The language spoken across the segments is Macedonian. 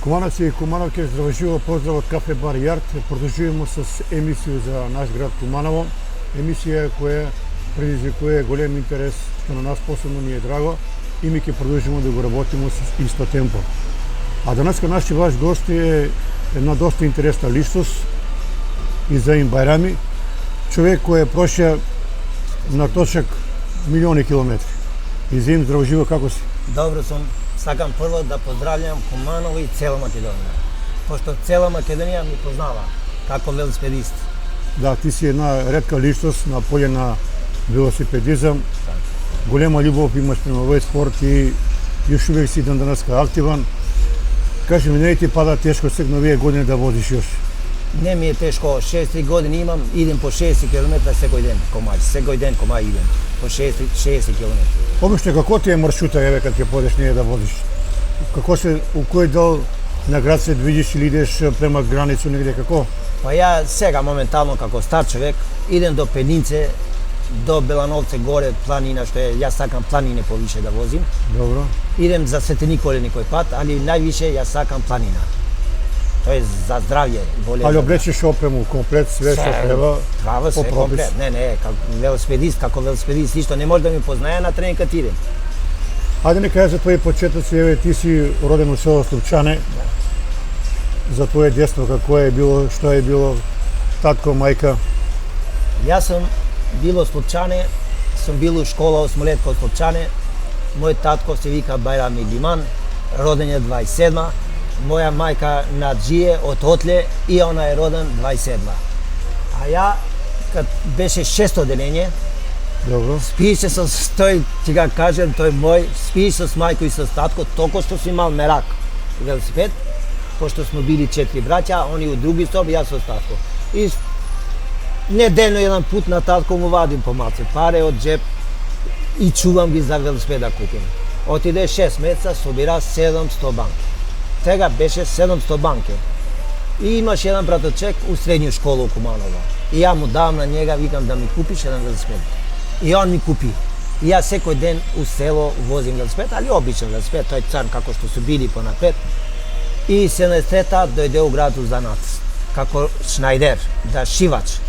Кумановци и Кумановке, здраво живо, поздрав од Кафе Бар Јард. Продолжуваме с емисија за наш град Куманово. Емисија која предизвикува голем интерес, што на нас посебно ни е драго и ми ќе продолжиме да го работиме с исто темпо. А денеска наши ваш гост е една доста интересна личност, Изаим Байрами, човек кој е прошја на точак милиони километри. Изаим, здраво живо, како си? Добро сум. Сакам прво да поздравljam Куманово и цела Македонија, пошто цела Македонија ми познава како велосипедист. Да, ти си една ретка личност на поле на велосипедизам. Голема љубов имаш према овој спорт и још увек си ден денеска активан. Кажи ми, не ти пада тешко сега на овие години да возиш још? Не ми е тешко, 6 години имам, идем по 60 км секој ден, секој ден комај идем, по 60 км. Обично, како ти е маршрута, еве, кога ќе подеш неја да возиш? Како се, у кој дел на град се движиш или идеш према границу негде, како? Па ја сега моментално како стар човек идем до Пединце, до Белановце горе планина, што е, јас сакам планине повише да возим. Добро. Идем за Свети Николе некој пат, али највише јас сакам планина. Тоа е за здравје, боле. Али облечеш опрему, комплет, све што треба. Треба се комплет. Не, како велосипедист, ништо не може да ми познае на тренинг кад идем. Ајде не кажи за твои почетоци, еве ти си роден у село Слупчане. За твое детство како е било, што е било, татко, мајка? Јас сум бил од Слупчане, сум бил у школа осмолетка од Слупчане. Мој татко се вика Байрами Диман, роден е 27-ма. Моја мајка Наджие од Отле и она е роден 27-ма. А ја, кад беше 6-то делење, Добро. спише со тој, ќе ga кажем, тој мој, спише со мајко и со татко, толку што си имал мерак велосипед, пошто сме били 4 браќа, они у други соби, јас со татко. И неделно еден пут на татко му вадим помалце паре од джеп и чувам ги за велосипед да купим. Отиде 6 месеца, собира 700 банки. Тега беше 700 банки. И имаш еден браточек у средња школа у Куманово. И ја му давам на njega, викам да ми купиш еден велосипед. И он ми купи. И ја секој ден у село возим велосипед, али обичен велосипед, тој цар како што су били понапред. И се насрета дојде у град у занат, како шнајдер, да шивач.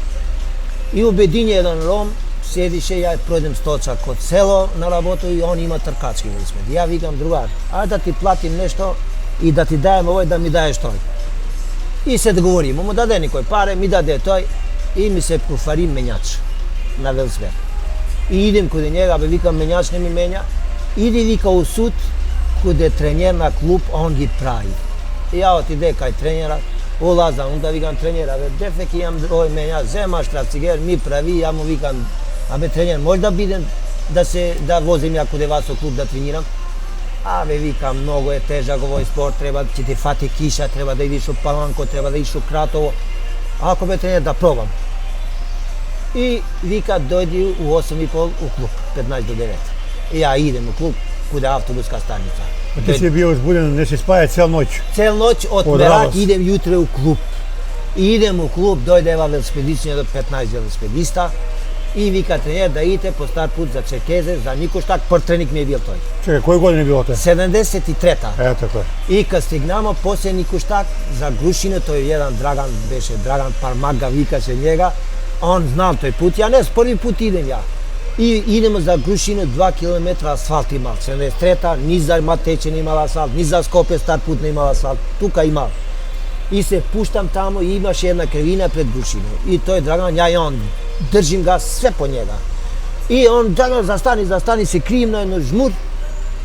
И убедиње еден ром, седише, ја пројдем сточак од село на работа и он има тркачки велосипед. Ја викам, другар, ајде да ти платим нешто и да ти даjem овој, да ми даеш тој. И се договоримо, му даде некој паре, ми даде тој и ми се профари менјач на велосипед. И идем каде njega, бе викам менјач не ми менја, иди вика у суд, каде тренер на клуб, он ги прави. И ја отиде кај тренерот, улазам, онда викам тренера, бе дефек имам овој менјач, земаш трацигер, ми прави, ја му викам, абе тренер, може да бидем да возим ја каде вас во клуб да тренирам? Абе, викам, многу е тежак овој спорт, треба ќе ти фати киша, треба да идиш у Паланко, треба да идиш у Кратово. Ако бе тренер, да пробам. И вика, дојди у 8:30 у клуб, 15 до 9. И ја идем у клуб, куде автобуска станица. А ти си бил озбуден, не си спаја цел ноќ? Цел ноќ од мерак идем јутре у клуб. И идем у клуб, дојде ева велосипедистија до 15 велосипедиста. И вика тренер да идете по стар пут за Черкезе, за Никоштак, прв тренинг ми е бил тој. Чекај, кој година било тоа? 73-та. Е, така. И кад стигнамо после Никоштак за Грушино, тој еден Драган беше, Драган Пармак ga викаше njega, он знал тој пут, ја не, први пут идем ја. И идемо за Грушино, 2 км асфалт имал, 73-та, ни за Матече не имал асфалт, ни за Скопје стар пут не имал асфалт, тука имал. И се пуштам тамо и имаше една кривина пред Грушино. И тој Драган, ја и он, држим га све по njega. И он, Драган, застани, се крием на едно жмур.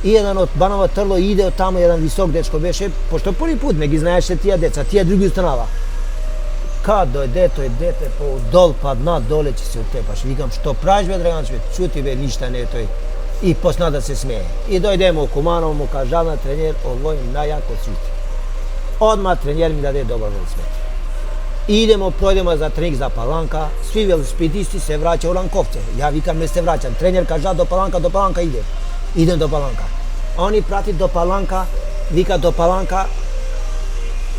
И еден од Банова Трло иде од тамо, еден висок дечко беше, пошто први пут ме ги знаеше тие деца, тие други устанава. Кад дојде тој дете по дол, падна доле, че се утепаш. Викам, што правиш бе, Драган, чути бе, ништа не е тој. И почна да се смее. И дојдемо у Куманово, му кажа на тренер, овој најако сите. Одма тренер ми даде добар велосипед. И идемо, пројдемо за тренинг за Паланка, сви велосипедисти се враќа у Ранковце. Ја викам, не се враќам. Тренер кажа до Паланка иде. Идем до Паланка. Они прати до Паланка, вика до Паланка,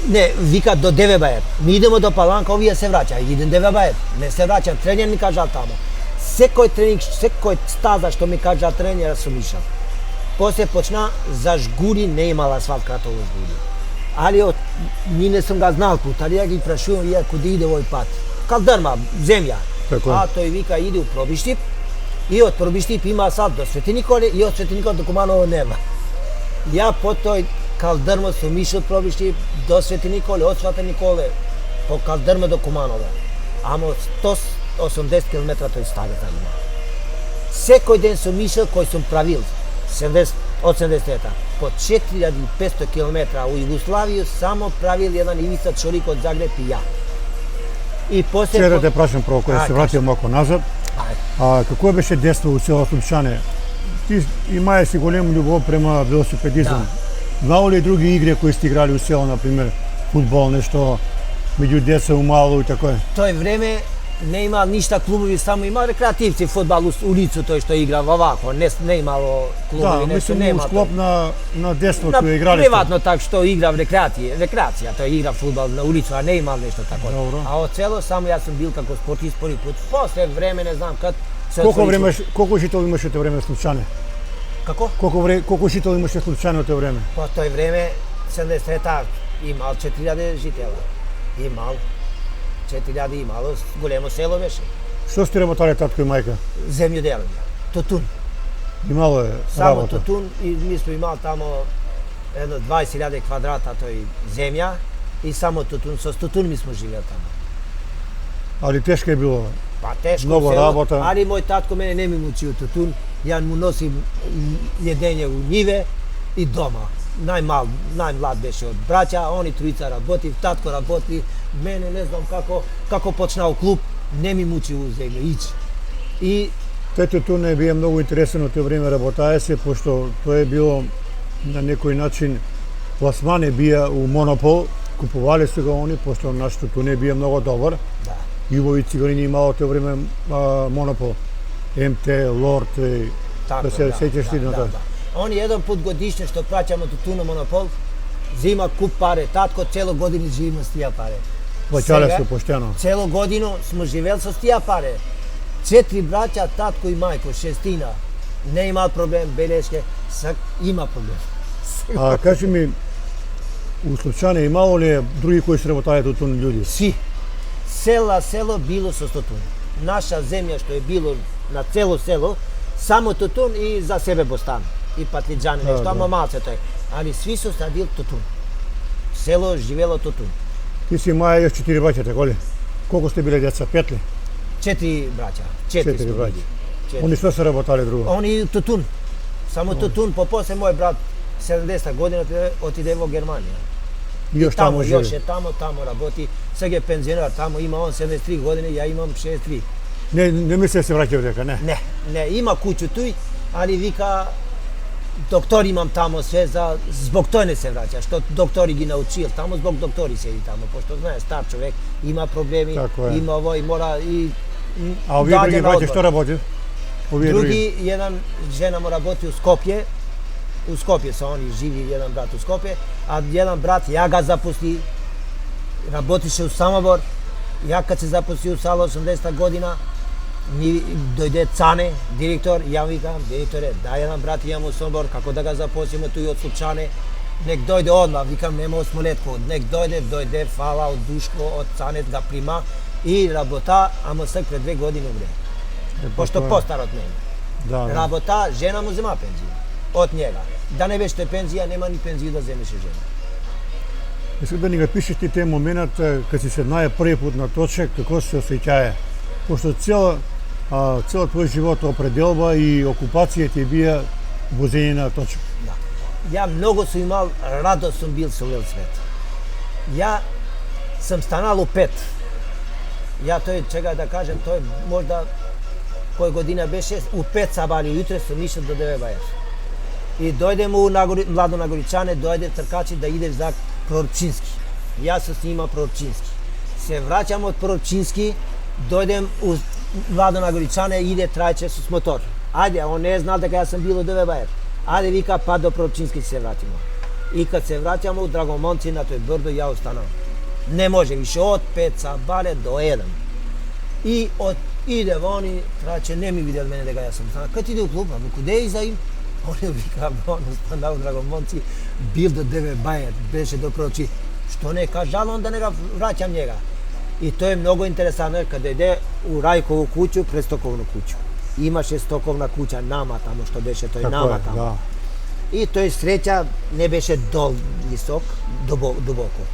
не, вика до Девебаев. Ми идемо до Паланка, овие се враќа. Идем Девебаев. Не се враќам. Тренер ми кажа тамо. Секој тренинг, секој стаза што ми кажа тренера сум ишал. После почна за Жгури, не имала асфалт Кратово Жгури. Ali ni ne sam ga znal put, ali ja gi prašujem ja kuda ide ovaj pat. Kaldrma, zemlja. Tako je. A той вика иде у Пробиштип и од Пробиштип има сад до Свети Николе и од Свети Николе до Куманово нема. Ја по тој калдрма сум ишол од Пробиштип до Свети Николе, од Свети Николе по калдрма до Куманово. Ама 180 км тој ставета има. Секој ден сум ишол кој сум правил 80 по 4500 км у Југославија само правил еден Ивица Чолик од Загреб и ја. И после Сега да те прашам прво, кога се вратил малку назад, какво беше детство у село Слупчане? Ти имаеш си голем љубов према велосипедизам. Знao ли други игри кои сте играли у село, например, фудбал, нешто меѓу деца умало и тако е? Тој време не има ништа клубови, само има рекреативци, фудбал улицу, тој што игра вовако, не имало клубови, Да, нешто мислам нема. у склоп на детството На играли. приватно так што игра в рекреација, тој игра фудбал на улицу, а не имал нешто тако. Добро. А од цело само јас сум бил како спортист први пат. После време не знам кад се Колку учител имаше тоа време Слупчане? Како? Колку учител имаше Слупчане од тоа време? По тој време 73-та имал 4000 жители. Имал 4000 имало, големо село беше. Што сте работале татко и мајка? Земјоделие, тутун. Имало е Само работа. тутун и ми сме имали тамо едно 20.000 квадрата тој земја и само тутун, со тутун ми сме живеели тамо. Али тешко е било. Па тешко Много село, работа. али мој татко мене не ми мучи од тутун, ја му носим једење у ниве и дома. Најмлад беше од браќа, они тројца работи, татко работи, мене не знам како почнал клуб, не ми мучи у земја, ијчи. И Тето тоа не бие многу интересен од тоа време работае се, пошто тоа е било на некој начин пласмане бија у Монопол, купувале се го они, пошто нашето тоа не бие многу добар. да. Јубови цигарини имало тоа време Монопол, МТ, Лорд, Така, да се сеќаш ти на тоа. Они еден пат годишно што праќамо тутун на Монопол, зима куп паре, татко цело години живееме с тие паре. Плаќале Сега, се поштено. Цело годину сме живеели со тие паре. 4 браќа, татко и мајко, 6. Не има проблем, белешке, има проблем. А кажи ми, у Слупчане имало ли други кои се работале тутун луѓе? Си. Село било со тутун. Наша земја што е било на цело село, само тутун и за себе бостан. И патлиџани, нешто, да. ама малце тој. Али сви со садил тутун. Село живело тутун. Ти си маја јас 4 браќа, така ли? Колку сте биле деца? 5 ли? 4 браќа. 4 4 сме браќа. били. Четири. Они што се работале друго? Они тутун. Само тутун, по после мој брат 70 година отиде во Германија. И још таму Још живе. е тамо работи. Сега е пензионер, тамо има он 73 години, ја имам 63. Не мисли да се враќа дека, не? Не, има куќу туј, али вика доктор имам тамо све због тој не се враќа, што доктори ги научил, тамо због доктори седи тамо, пошто знае стар човек, има проблеми, Така е. има овој, мора и А овие други доаѓа на браќа одмор. што работат? Овие Други, еден жена му работи у Скопје се они живи, еден брат у Скопје, а еден брат ја га запусти, работише у Самобор, ја кад се запусти у Сало 80 година, ни дојде Цане, директор, ја викам, директоре, дај еден брат имам у Самобор, како да га запослиме тој од Слупчане, нек дојде одма, викам, нема осмолетко, нек дојде, фала од Душко, од Цанет го прима и работа, ама сак пред 2 години умре. Пошто постар од мене. Да. Работа, жена му зема пензија од njega. Да не беше пензија, нема ни пензија да земеше жена. Искам да ни го пишеш ти те моментот кога си седнае први пат на точек, како се осеќае? Пошто цел твој живот определба и окупација ти бија возење на точек. Да. Ја многу сум имал, радо сум бил со велосипед. Ја сам станал у 5. Ја тој, чека да кажем, тој можда кој година беше, у 5 сабари утре сум ишел до 9 бајаш. И дојде му младо нагоричане, дојде тркачи да идеш за Пророчински. Јас се снима Пророчински. Се враќам од Пророчински, дојдем у младо нагоричане, иде трајче с мотор. Ајде, он не знал дека јас сум бил од Девебајер. Ајде вика па до Пророчински се вратимо. И кад се враќам у Драгомонци на тој брдо, ја останам. Не може више од 5 сабале до 1. И иде вони, трајче не ми видел мене дека јас сум станал. Кад иде у клуб, куде иза им? Они вика, станал Драгомонци, бил до 9 бајер, беше до прочи. Што не кажал, onda не ga vraćam njega. I to je mnogo interesantno, jer kada ide u Rajkovu kuću, pred stokovnu kuću. Имаше стоковна куќа нама тамо, што беше тој нама тамо. Да. И тој среќа не беше висок, дубоко.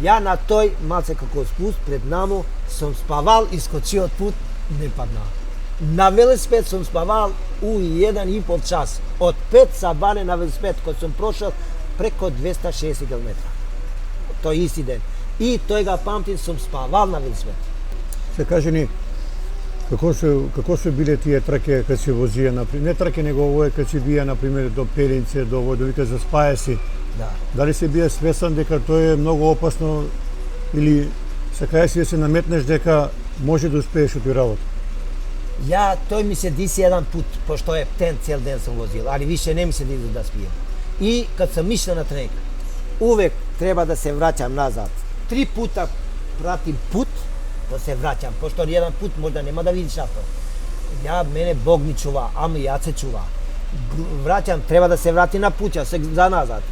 Ја на тој, малце како спуст, пред наму, сум спавал и скочиот пут не падна. На велосипед сум спавал у 1,5 час. Од 5 сабане на велосипед, кој сум прошол преко 260 км. Тој исти ден. И тој ga памтим, сум спавал на велосипед. Се кажи ни, како се биле тие траке кога се возија, не траке него овој кога се бија например до Пелинце, до овој, до вика за Спајаси. Да. Дали се бија свесен дека тоа е многу опасно или сакаја си да се наметнеш дека може да успееш од тој работа? Тој ми се диси еден пут, пошто е птен цел ден сум возил, али више не ми се диси да спием. И кад сум ишла на тренинг, увек треба да се враќам назад. 3 пута пратим пут, да се враќам, пошто еден пут можда нема да видиш авто. Мене Бог ми чува, ама ја се чува. Враќам, треба да се врати на пуќа, се за назад.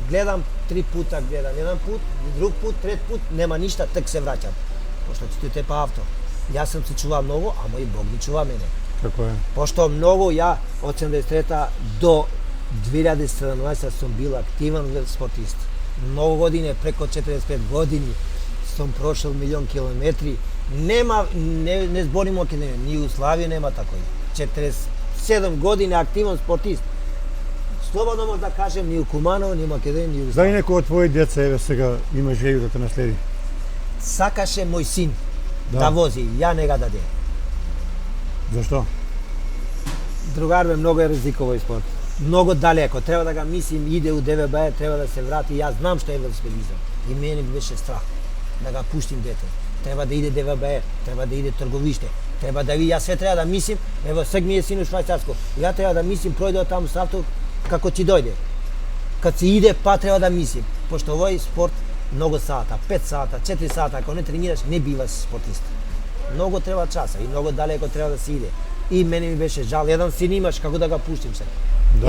Гледам 3 пута, еден пут, друг пут, трет пут, нема ништа, тек се враќам. Пошто ти тепа авто. Јас сум се чувал многу, ама и Бог ми чува мене. Како е? Пошто многу од 73 до 2017 сум бил активен спортист. Многу години, преко 45 години, сум прошол 1,000,000 километри. Не зборимо Македонија, ни Југославија нема такој. 47 години активен спортист. Слободно може да кажем, ни у Куманово, ни Македонија, ни Југославија. Дали некој од твои деца еве сега има желја да те наследи? Сакаше мој син да вози, ја не га даде. Зашто? Другар бе многу е ризиковој спорт. Многу далеко, треба да ga мислим, иде у ДВБ, треба да се врати, јас знам што е велосипедизам. И мене беше страх да ga пуштим дете. Треба да иде ДВБ, треба да иде трговиште, треба да ви, јас све треба да мислим, ево сега ми е син у Швајцарско, ја треба да мислим, пројде таму со авто, како ти дојде. Кад се иде, па треба да мислим, пошто овој спорт многу сата, 5 сата, 4 сата, ако не тренираш, не биваш спортист. Многу треба часа и многу далеко треба да се иде. И мене ми беше жал, еден син имаш, како да ga пуштим сега.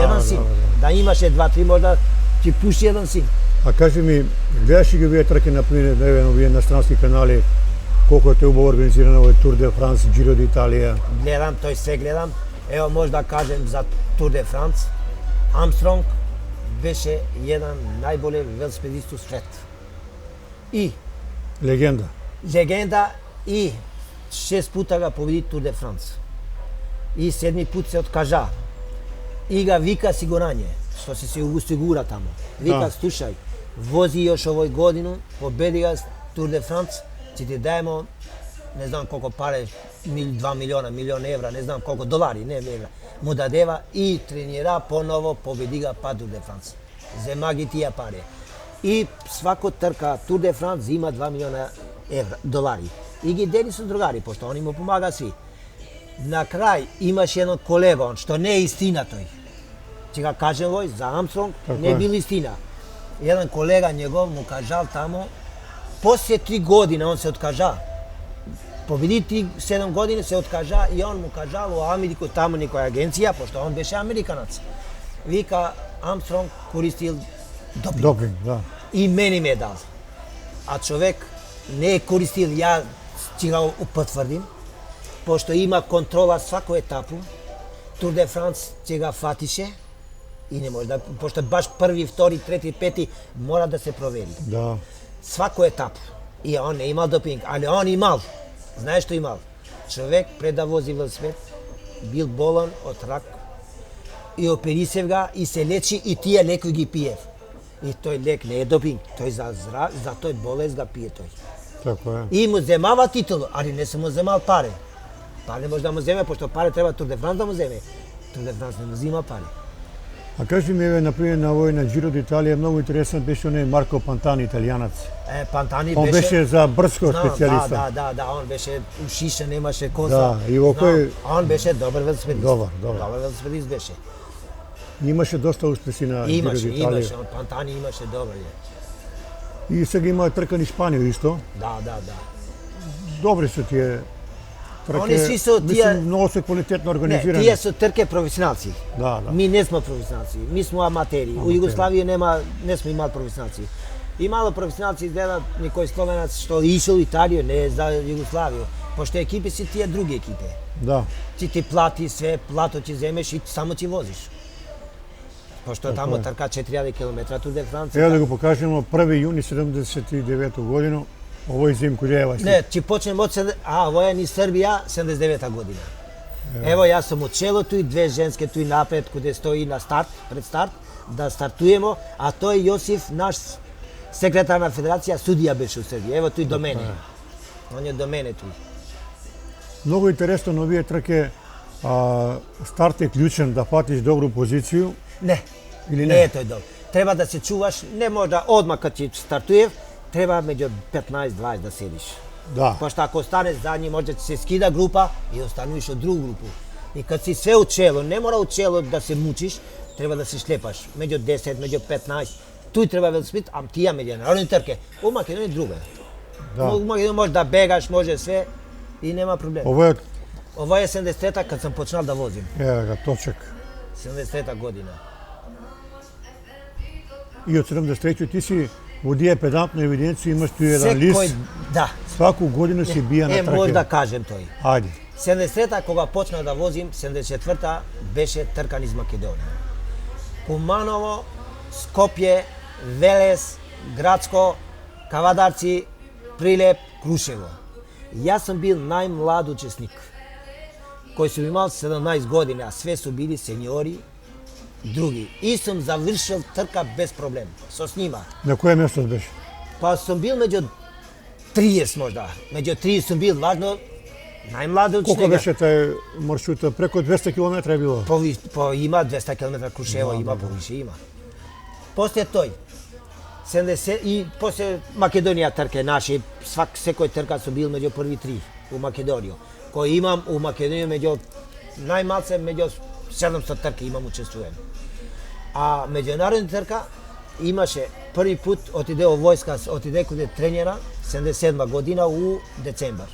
Еден син, да имаше 2-3 можда ти пушти еден син. А кажи ми, гледаш ли ги вие траке, например, на овие инострански канали, колку е убаво организирано овој Тур де Франс, Джиро де Италија? Гледам, тој се гледам. Ево може да кажем за Тур де Франс. Армстронг беше еден најболе велосипедист у свет. И Легенда. И 6 пута ga победи Тур де Франс. И 7 пут се откажа. И ga вика сигурање, што се осигура тамо. Вика, слушај, вози још овој годину, победи ga Тур де Франс, ќе ти дајемо, не знам колку пари, 2 милиона, милион евра, не знам колку долари, не евра, му дадева и тренира поново, победи ga па Тур де Франс. Зема ги тие пари. И свако трка Тур де Франс има 2 милиона долари. И ги дели со другари, пошто они му помага сви. На крај имаше еден колега, што не е истина тој. Ќе ga кажем вој, за Армстронг не бил истина. Еден колега негов му кажал тамо, после 3 години он се откажа. Победи 7 години се откажа и он му кажал у Америку тамо некоја агенција, пошто он беше американац. Вика, Армстронг користил допинг. Допинг, да. И мене ме дал. А човек не е користил, ја ќе го потврдим, пошто има контрола свако етапу. Тур де Франс ќе ga фатише и не може да, пошто баш први, втори, трети, пети мора да се провери. Да. Свако етап. И он не имал допинг, али он имал. Знаеш што имал? Човек пред да вози велосипед бил болен од рак и оперисев ga и се лечи и тие лекови ги пиев. И тој лек не е допинг, тој за тој болест ga пие тој. Така е. И му земава титул, али не се му земал пари. Пари може да му земе, пошто пари треба Тур де Франс да му земе. Тур де Франс не му зима пари. А кажи ми, еве, например, на овој на Джиро де Италија, многу интересен беше оној Марко Пантани, италијанец. Пантани Он беше за брзко специјалиста. Да, он беше ушиша, немаше коса. Да, и во кој... Он беше добар велосипедист. Добар. Добар велосипедист беше. Имаше доста успеси на Джиро де Италија. Имаше, Пантани имаше добар. И сега има трка на Испанија исто. Да. Добри се тие Они сви со тие... Мислим, многу се квалитетно Не, организирани. тие се трке професионалци. Да, да. Ми не сме професионалци, ми сме аматери. У Југославија не сме имали професионалци. Имало професионалци изгледа некој словенац што ишол Италија, не е за Југославија. Пошто екипи си тие други екипи. Да. Ти плати све, плато ти земеш и само ти возиш. Пошто тамо трка 4000 км Тур де Франција. Ево да го покажемо 1 јуни 79 година. Овој зим Кулјева. Не, ќе почнем од овој е ни Србија 79 година. Ево јас сум од челото и две женски туј напред каде стои на старт, пред старт, да стартуемо, а тој Јосиф, наш секретар на федерација, судија беше у Србија. Ево тој до мене. Он е до мене тој. Многу интересно на овие трке, старт е клучен да фатиш добру позиција. Не, Или не е тој добро. Треба да се чуваш, не може да одма кога ти стартуев, треба меѓу 15-20 да седиш. Да. Пошто ако останеш задни, може да се скида група и остануваш од друга група. И кога си све учело, не мора учело да се мучиш, треба да се шлепаш. Меѓу 10, меѓу 15, туј треба велосипед, ам тие меѓународни трке. У Македонија друга. Да. У Македонија може да бегаш, може све и нема проблем. Овој Ова е 73-та кога сам почнал да возим. е точек. 73-та година. И од 73 ти си водија педантна евиденција, имаш ти еден лист. Да. Сваку година си бија на траке. Може да кажем тој. Ајде. 73-та кога почнав да возим, 74-та беше тркан из Македонија. Куманово, Скопје, Велес, Градско, Кавадарци, Прилеп, Крушево. Јас сум бил најмлад учесник, кој сум имал 17 години, а све су били сеньори, други. И сум завршил трка без проблем, со снима. На кое место беше? Па сум бил меѓу 30 можда. Меѓу 30 сум бил, важно, најмлад учесник. Колку беше тај маршрута? Преку 200 км е било? Има 200 км Крушево, има повише, има. После тој, 70 и после Македонија трке наши, секој трка сум бил меѓу први 3 у Македонија. Кој имам у Македонија меѓу најмалце меѓу 700 трки имам учествувен. А меѓународна трка имаше први пут отиде во војска, отиде каде тренера 77 година у децембар.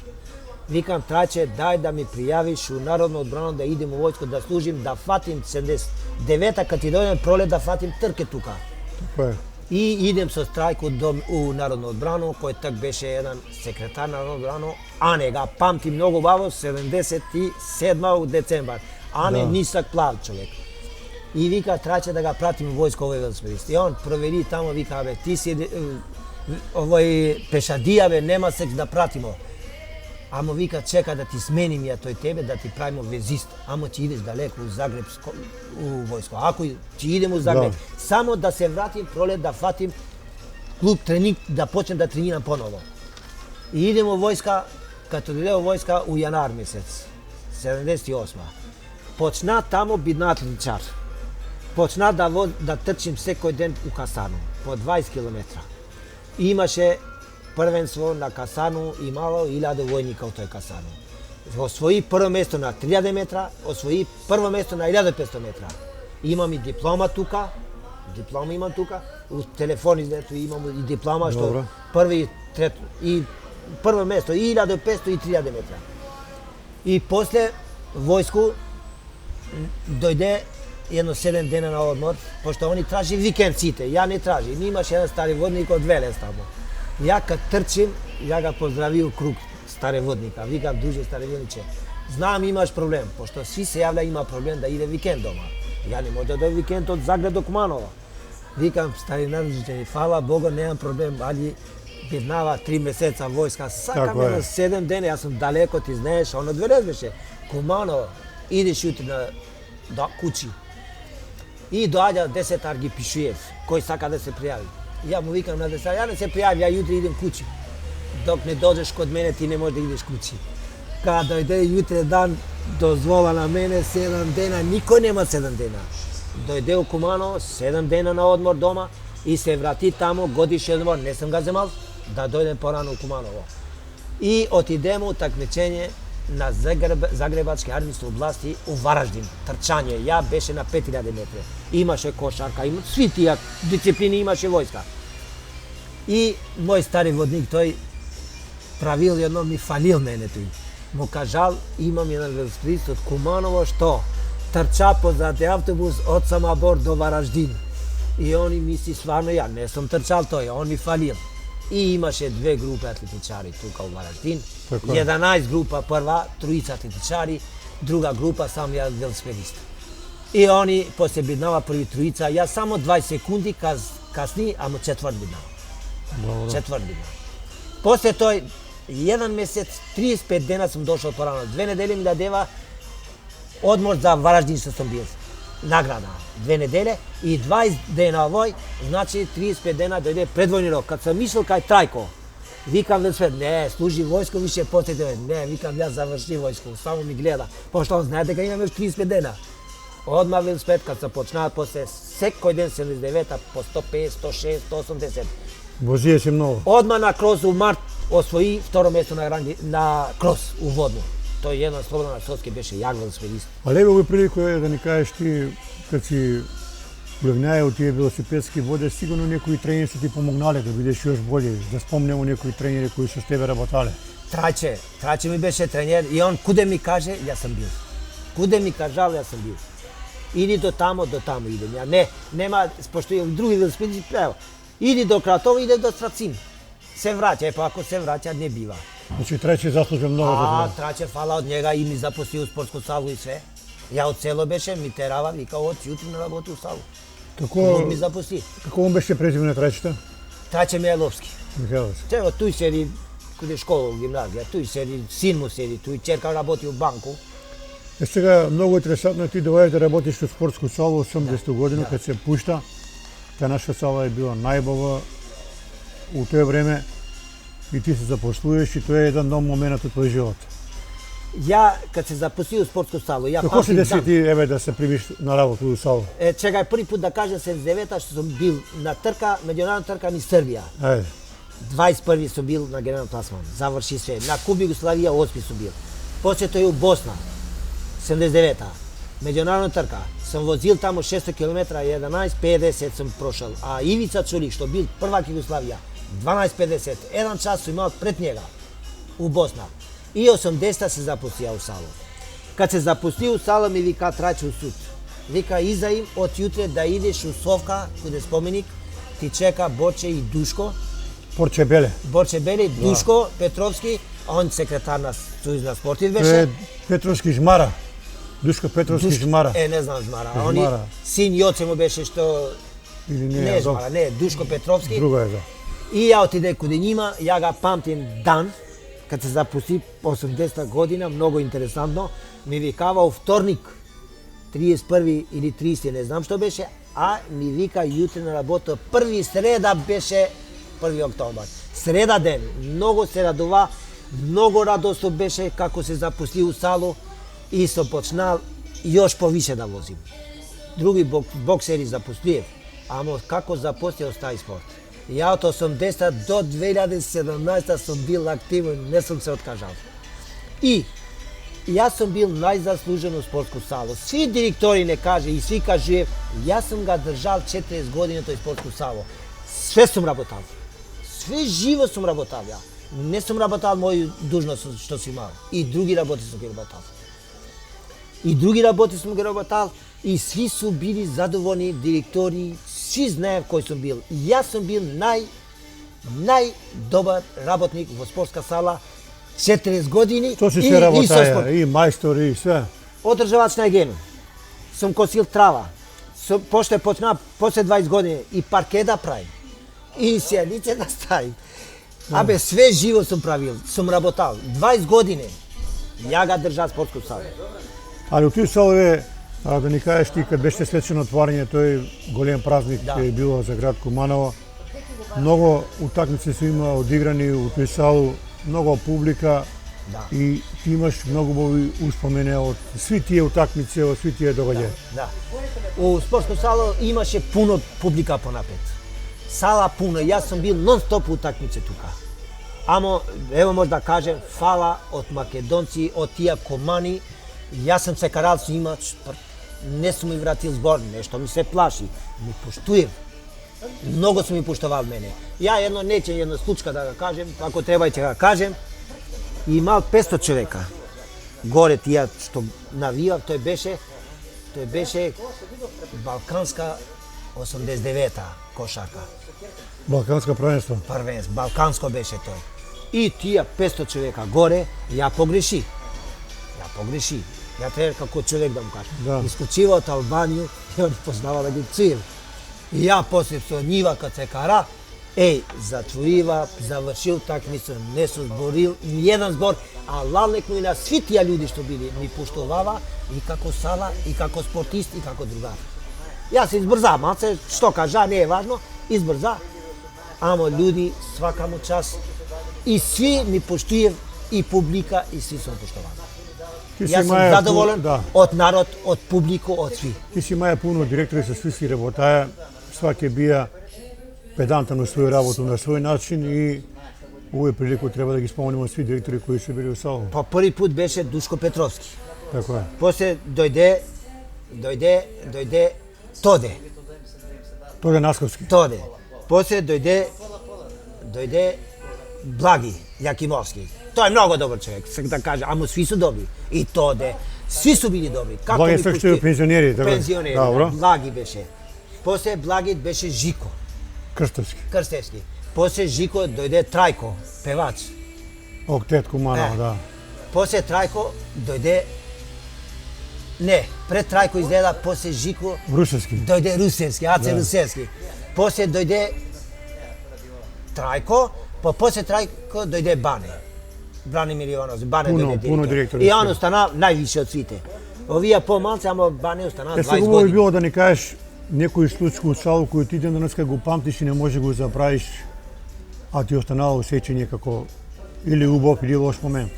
Викам траче, дај да ми пријавиш у народно одбрано да идем у војско да служим, да фатим 79-та кога ти дојдем пролет да фатим трке тука. Така е. И идем со страјк у народно одбрано, кој так беше еден секретар на народно одбрано, Ане, га памти многу баво, 77 у децембар. Ане, нисак плав човек. И вика, траче да га пратим у војско овој велосипедист. И он провери тамо, вика, бе, ти си овој пешадија, бе, нема секс да пратимо. Амо вика, чека да ти сменим ја тој тебе, да ти правимо везист. Амо ти идеш далеко у Загреб, у војско. Ако ти идем у Загреб, само да се вратим пролет, да фатим клуб тренинг, да почнем да тренирам поново. И идем у војска, като дојде у војска у јанар месец, 78. Почна тамо биднат личар. Почна да трчим секој ден у Касану, по 20 км. Имаше првенство на Касану, имало 1000 војника у тој Касану. Освои прво место на 3000 метра, освои прво место на 1500 метра. Имам и диплома тука, у телефон издето имам и диплома што први, трето, и прво место и 1500 и 3000 метра. И после војску дојде едно 7 дена на одмор, пошто они тражи викенд сите, ја не тражи. Ми имаше еден стари водник од Велес тамо. Ја кад трчим, ја га поздравил круг старе водника. Викам, друже старе водниче, знам имаш проблем, пошто сви се јавля има проблем да иде викенд дома. Ја не може да викенд од Загреб до Куманово. Викам, старина, друже, фала Богу, немам проблем, али биднава 3 месеца војска, сакам едно 7 дена, јас сум далеко, ти знаеш, он од Велес беше. Куманово, идеш јутре до куќи. И доаѓа Десетар Гипишиев, кој сака да се пријави. Ја му викам на Десетар, ја не се пријави, ја јутре идем куќи. Док не доđеш код мене, ти не можеш да идеш куќи. Кога дојде јутре дан, дозвола на мене 7 дена, никој нема 7 дена. Дојде у Куманово, 7 дена на одмор дома и се врати тамо, годишен одмор, не сум га земал, да дојдем порано у Куманово. И отидемо у такмичење на Загребачки армиски области у Вараждин, трчање. Ја беше на 5000 метри. Имаше кошарка, сви тие дисциплини имаше војска. И мој стари водник, тој правил едно, ми фалил мене тој. му кажал, имам еден велосипедист од Куманово што трча позади автобус од Самобор до Вараждин. И они мисли, стварно ја не сум трчал тој, он ми фалил. И имаше две групи атлетичари тука у Вараждин. Така е. 11 група прва, троица атлетичари, друга група сам ја велосипедист. И они после биднава први троица, ја само 20 секунди касни, ама четврт биднава. Добро. Четврт биднава. После тој, еден месец, 35 дена сум дошол порано. 2 недели ми дадева одмор за Вараждин што сум бил. Награда. 2 неделе и 20 дена овој, значи 35 дена дојде предвојни рок. Кад сум мислил кај Трајко, викам велосипед, не, служи војско, више потете, не, викам ја заврши војско, само ми гледа, пошто он знае дека имаме 35 дена. Одма велосипед, кад се почнаа после секој ден 79-та, по 150, 160, 180. Возиеше многу. Одма на крос у март освои второ место на крос у водно. Тој еден Слободан Соцки беше јак велосипедист. А леве овој прилико е да ни кажеш ти, кад си влегнаја од тие велосипедски воде, сигурно некои тренери се ти помогнале да бидеш још бољи, да спомнеме некои тренери кои со тебе работале. Трајче ми беше тренер и он куде ми каже, јас сум бил. Куде ми кажал, јас сум бил. Иди до тамо идем. Ја не, нема, пошто и други велосипедисти, ево, иди до Кратово, иди до Страцин. Се враќа, па ако се враќа, не бива. Значи Трајче заслужа многу за тоа. Трајче, фала од njega и ми запусти у спортско салу и све. Ја од село беше, ми терава, вика, од јутро на работа у салу. Како Ми запусти. како он беше презивен Трајчето? Трајче Михайловски. Михайловски. Ево, туј седи, куде школа, гимназија, туј седи, син му седи, туј черка работи у банку. Е сега многу интересантно е ти доаѓаш да работиш во спортско сало 80 година кад се пушта. Таа наша сала е била најбава у тоа време и ти се запослуваш и тоа е еден нов момент од твој живот. Ја, кад се запусти у спортско сало, ја Како се памтим деси дан. ти еве да се примиш на работа у сало? Чекај, први пут да кажам 79-та што сум бил на трка, меѓународна трка низ Србија. Ајде. 21 сум бил на генерален пласман, заврши се. На Куб Југославија 8 сум бил. После тој у Босна, 79-та, меѓународна трка. Сум возил таму 600 км, 11:50 сум прошал. А Ивица Чулик, што бил првак Југославија, 12:50. Еден час сум имал пред njega у Босна. И 80-та се запустија у сало. Кад се запусти у сало ми вика Трајче у суд. Вика иза им од јутре да идеш у Совка, куде споменик, ти чека Борче и Душко. Порче Беле. Борче Бели, Душко Петровски, он секретар на Сојуз на спортив Тоа е беше. Петровски Жмара. Душко Петровски Жмара. Не знам Жмара. Жмара. Они син Јоце му беше што Или не, не не Жмара, не, Душко Петровски. Друго е да. И ја отиде куде нима, ја га памтим дан, кад се запусти 80 година, многу интересантно, ми викава у вторник, 31 или 30, не знам што беше, а ми вика јутре на работа, први среда беше 1 октомбар. Среда ден, многу се радува, многу радосно беше како се запусти у сало и сум почнал још повише да возим. Други боксери запустиев, ама како започне остави спорт. Ја од 80 до 2017 сум бил активен, не сум се откажал. И јас сум бил најзаслужен у спортско сало. Сви директори не каже и сви кажуев, јас сум га држал 40 години тој спортско сало. Све сум работал. Све живо сум работал ја. Не сум работал мој дужност што си имал. И други работи сум ги работал. И сви су били задоволни, директори, сви знаев кој сум бил. Јас сум бил најдобар работник во спортска сала 40 години. Тоа си и се со спорт. работаја, и мајстор и све. Одржавач на ген. Сум косил трава. Пошто почна после 20 години и парке да правим. И сијалице да ставим. Абе, све живо сум правил, сум работал. 20 години. Ја га држав спортско сало. Али у тие салове, да ни кажеш ти, кад беше свечено отварање, тој голем празник Да. е било за град Куманово. Многу утакмици се има одиграни у тој салу, многу публика Да. и ти имаш многу убави успомени од сви тие утакмици, од сви тие догаѓања. Да. У спортско сало имаше пуно публика понапред. Сала пуна, јас сум бил нон-стоп у утакмици тука. Амо, ево може да кажем, фала од македонци, од тие комани, јас сум се карал со има, не сум ми вратил збор, нешто ми се плаши, ми поштуев. Многу сум ми поштовал мене. Ја една случка да го кажем, ако треба ќе го кажем, имал 500 човека. горе тие што навивав, тој беше балканска 89-та кошарка. Балканско првенство. Првенство, балканско беше тој. И тие 500 човека горе, ја погреши. Ја треба како човек да му кажам. Да. Искочива од Албанија и он познава да ги цир. И ја после со нива кад се кара, затворива, завршил такмица, не се зборил ни еден збор, а лалекно и на сви тие луѓе што били ми поштовава и како сала, и како спортист, и како другар. Јас се избрза, малце, што кажа, не е важно, избрза. Ама луѓе, свака му час, и сви ми поштуев, и публика, и сви сум поштован. Јас сум задоволен од народ, од публику, од сви. Ти си маја пуно директори со сви си работаја, сваке бија педантан на своја работа на свој начин и овој прилику треба да ги спомнеме сви директори кои се били у Салово. Па први пут беше Душко Петровски. Така е. После дојде Тоде. Тоде Насковски. Тоде. После дојде Благи Јакимовски. Тој е многу добар човек, сакам да кажа, ама сви се добри. И Тоде, сви се били добри. Благи што е пензионери, така. Пензионери, Благи беше. После Благи беше Жико Крстевски. После Жико дојде Трајко, певач. Октет Куманов, да. После Трајко дојде пред Трајко изгледа, после Жико Русевски. Дојде Русевски, Аце Русевски. После дојде Трајко, после Трајко дојде Бане Милионов, Бане дојде пуно директори. И он остана највише од свите. Овие помалце, ама Бане остана 20 години. години. Било да ни кажеш некој случај у Салово кој ти ден денеска го памтиш и не може го забравиш, а ти останало усеќање како или убав или лош момент.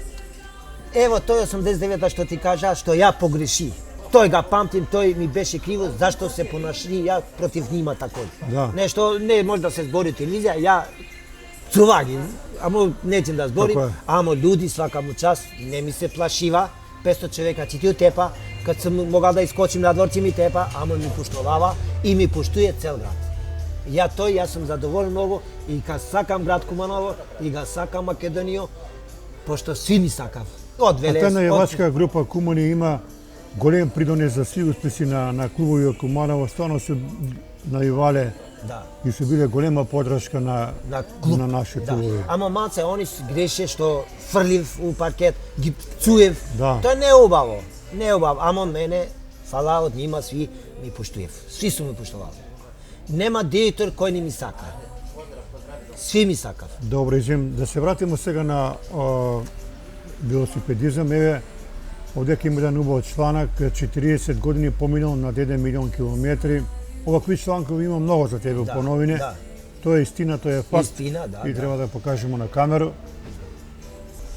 Ево тој 89-та што ти кажа, што ја погреши. Тој ga памтим, тој ми беше криво зашто се понашли ја против нима тако. Да. Нешто не може да се збори телевизија, ја цуваги, ама нечем да зборим, ама луѓе свака му час не ми се плашива, 500 човека ти од тепа, кад сум могал да искочим на дворци ми тепа, ама ми поштовава и ми поштуе цел град. Јас сум задоволен многу и га сакам град Куманово и га сакам Македонија, пошто сви ми сакав. Од Велес. А таа најавачка група Кумани има голем придонес за сви успеси на клубови од Куманово, стварно се најавале. Да. И се биле голема подршка на нашите клубови. Ама малце они греше што фрлив у паркет, ги пцуев. Да. Тоа не е убаво. Не е убаво, ама мене фала од нима сви ми поштуев. Сви су ми поштовали. Нема директор кој не ми сака. Сви ми сакав. Добро, да се вратиме сега на велосипедизам. Еве, овдека има еден убав чланак, 40 години поминал над 1 милион километри. Овакви чланкови има многу за тебе по новине. Да. Тоа е истина, тоа е факт. Истина, да. И треба да покажеме на камеру.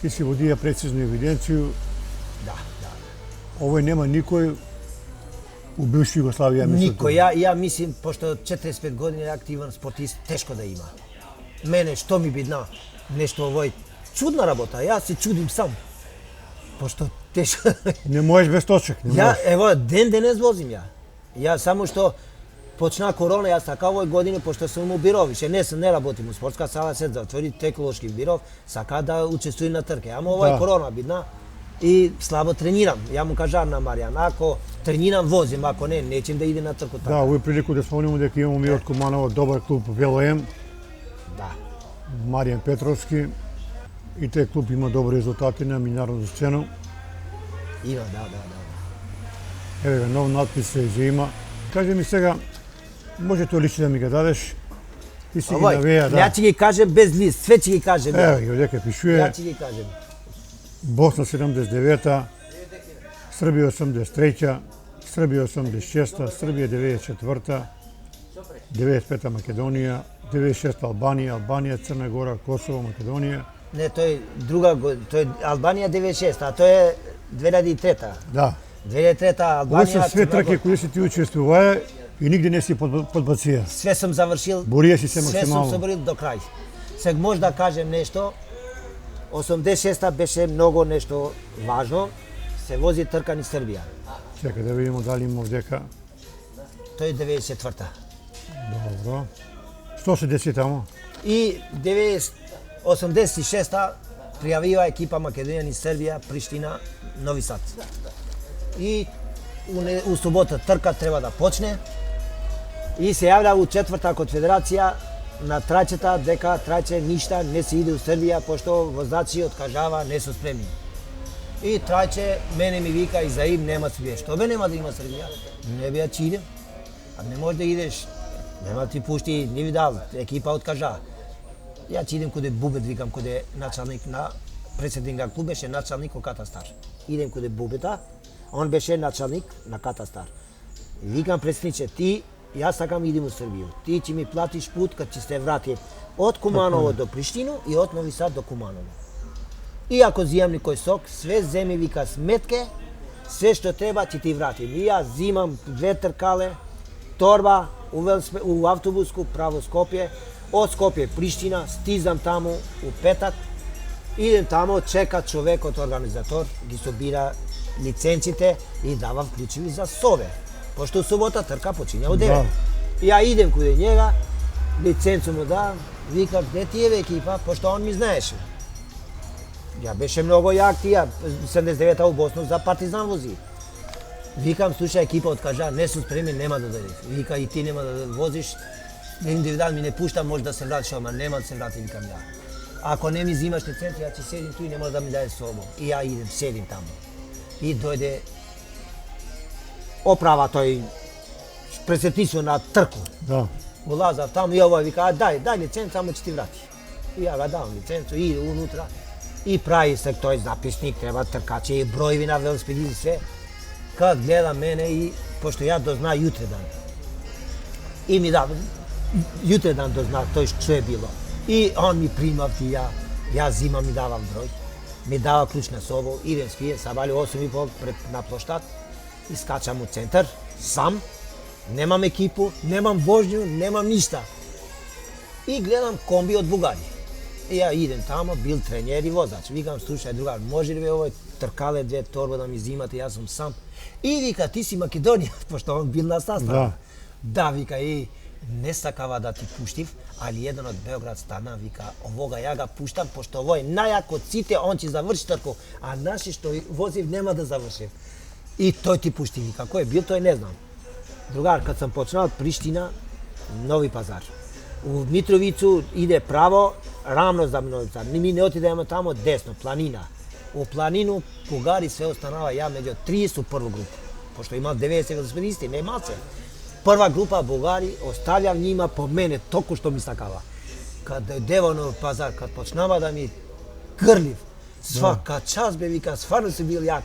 Ти си водија прецизну евиденцiju. Да. Овој нема никој у бивша Југославија, мислам. Никој, ја мислим, пошто 45 години е активен спортист, тешко да има. Мене, што ми бидна, нешто овој чудна работа, јас се чудим сам. Пошто тешко. Не можеш без точек, не можеш. Ево, денес возим ја. Ја само што почна корона, јас така овој години, пошто сум у биров, више не работим у спортска сала, се затвори еколошки биров, сака да учествуи на трке. Ама овој корона бидна и слабо тренирам. Ја му кажав на Маријан, ако тренирам возим, ако не, нечем да иде на трку така. Да, овој прилику да спомнеме дека имаме од Куманово добар клуб Велоем. Да. Маријан Петровски. И тој клуб има добри резултати на меѓународна сцена. Има, да. Еве га, нов надпис се изима. Кажи ми сега, може тоа лично да ми го дадеш? Ти си ги навеја, да. Ја ќе ги кажем без лист, све ќе ги кажем. Ево ги, одека пишуе. Ја ќе ги кажем. Босна 79-та, Србија 83-та, Србија 86-та, Србија 94-та, 95-та Македонија, 96-та Албанија, Црна Гора, Косово, Македонија. Не, тој тој Албанија 96, а тој е 2003-та. Да. 2003-та Албанија. Ови се све трке кои си ти учествуваа и нигде не си подбација. Све сум завршил. Борија си се максимално. Све сум се борил до крај. Сега може да кажем нешто. 86-та беше многу нешто важно. Се вози трка низ Србија. Чекај да видиме дали има овдека. Тој е 94-та. Добро. Што се деси таму? И 86-та пријавива екипа Македонија и Србија, Приштина, Нови Сад. И у субота трка треба да почне. И се јавила у четвртак од федерација на трачета дека траче ништа не се иде у Србија пошто возачи откажава, не се спремни. И траче мене ми вика и Заим нема Србија. Што бе нема да има Србија? Не бе ќе идем. А не можеш да идеш. Нема ти пушти, не ви дал, екипа откажа. Ја ќе идем куде Бубет, викам, куде началник на председник на клуб беше началник во Катастар. Идем куде Бубета, он беше началник на Катастар. Викам председниче, ти, јас сакам идем у Србија. Ти ќе ми платиш пут кога ќе се врати од Куманово до Приштину и од Нови Сад до Куманово. И ако зимам никој сок, све земи вика сметке, све што треба ќе ти вратим. И јас зимам 2 тркале, торба, у автобуску, право Скопје, од Скопје Приштина, стизам таму у петак, идем таму, чека човекот организатор, ги собира лиценците и дава вклучиви за сове. Пошто субота трка почиња од 9. Да. Ја идем куде njega, лиценцу му дам, викам, где ти е екипа, пошто он ми знаеше. Ја беше многу јак тија, 79-та у Босна за Партизан вози. Викам, слушај, екипа откажа, не сум спремен, нема да дојдеш. Вика, и ти нема да возиш, индивидуал ми не пушта, може да се вратиш, ама нема да се врати, викам ја. Ако не ми взимаш лиценци, ја ќе седим ту и не може да ми даде собо. И ја идем, седим таму. И дојде оправа тој председничо на трку. Да. Улазав таму и овој вика, дај лиценц, само ќе ти врати. И ја га давам лиценцу, иде унутра. И прави се тој записник, треба тркачи и бројви на велосипедисти се. Кад гледа мене и пошто ја дозна јутредан. И ми дава јутредан дозна тој што е било. И он ми примав ти ја зимам ми давам број. Ми дава клуч на собо, идем спие, сабали 8:30 пред на площад и скачам у центар сам. Немам екипу, немам вожњу, немам ништа. И гледам комби од Бугарија. И ја идем тамо, бил тренер и возач. Викам, слушај, другар, може ли бе овој тркале 2 торба да ми зимате, јас сум сам. И вика, ти си Македонија, пошто он бил на состав. Да. Да, вика, и не сакава да ти пуштив, али еден од Београд стана, вика, овога ја га пуштам, пошто овој најак од сите, он ќе заврши трку, а наши што возив нема да заврши. И тој ти пушти, вика, кој бил, тој не знам. Другар, кад сам почнал од Приштина, Нови Пазар. У Митровицу иде право, рамно за Митровица. Ми не отидеме тамо десно, планина. У планину Бугари се останава ја меѓу 30 прва група. Пошто има 90 велосипедисти, не малце. Прва група Бугари оставljam њима по мене току што ми сакава. Кад дојдева на Пазар, кад почнава да ми грлив, свака час бе вика, стварно си бил јак.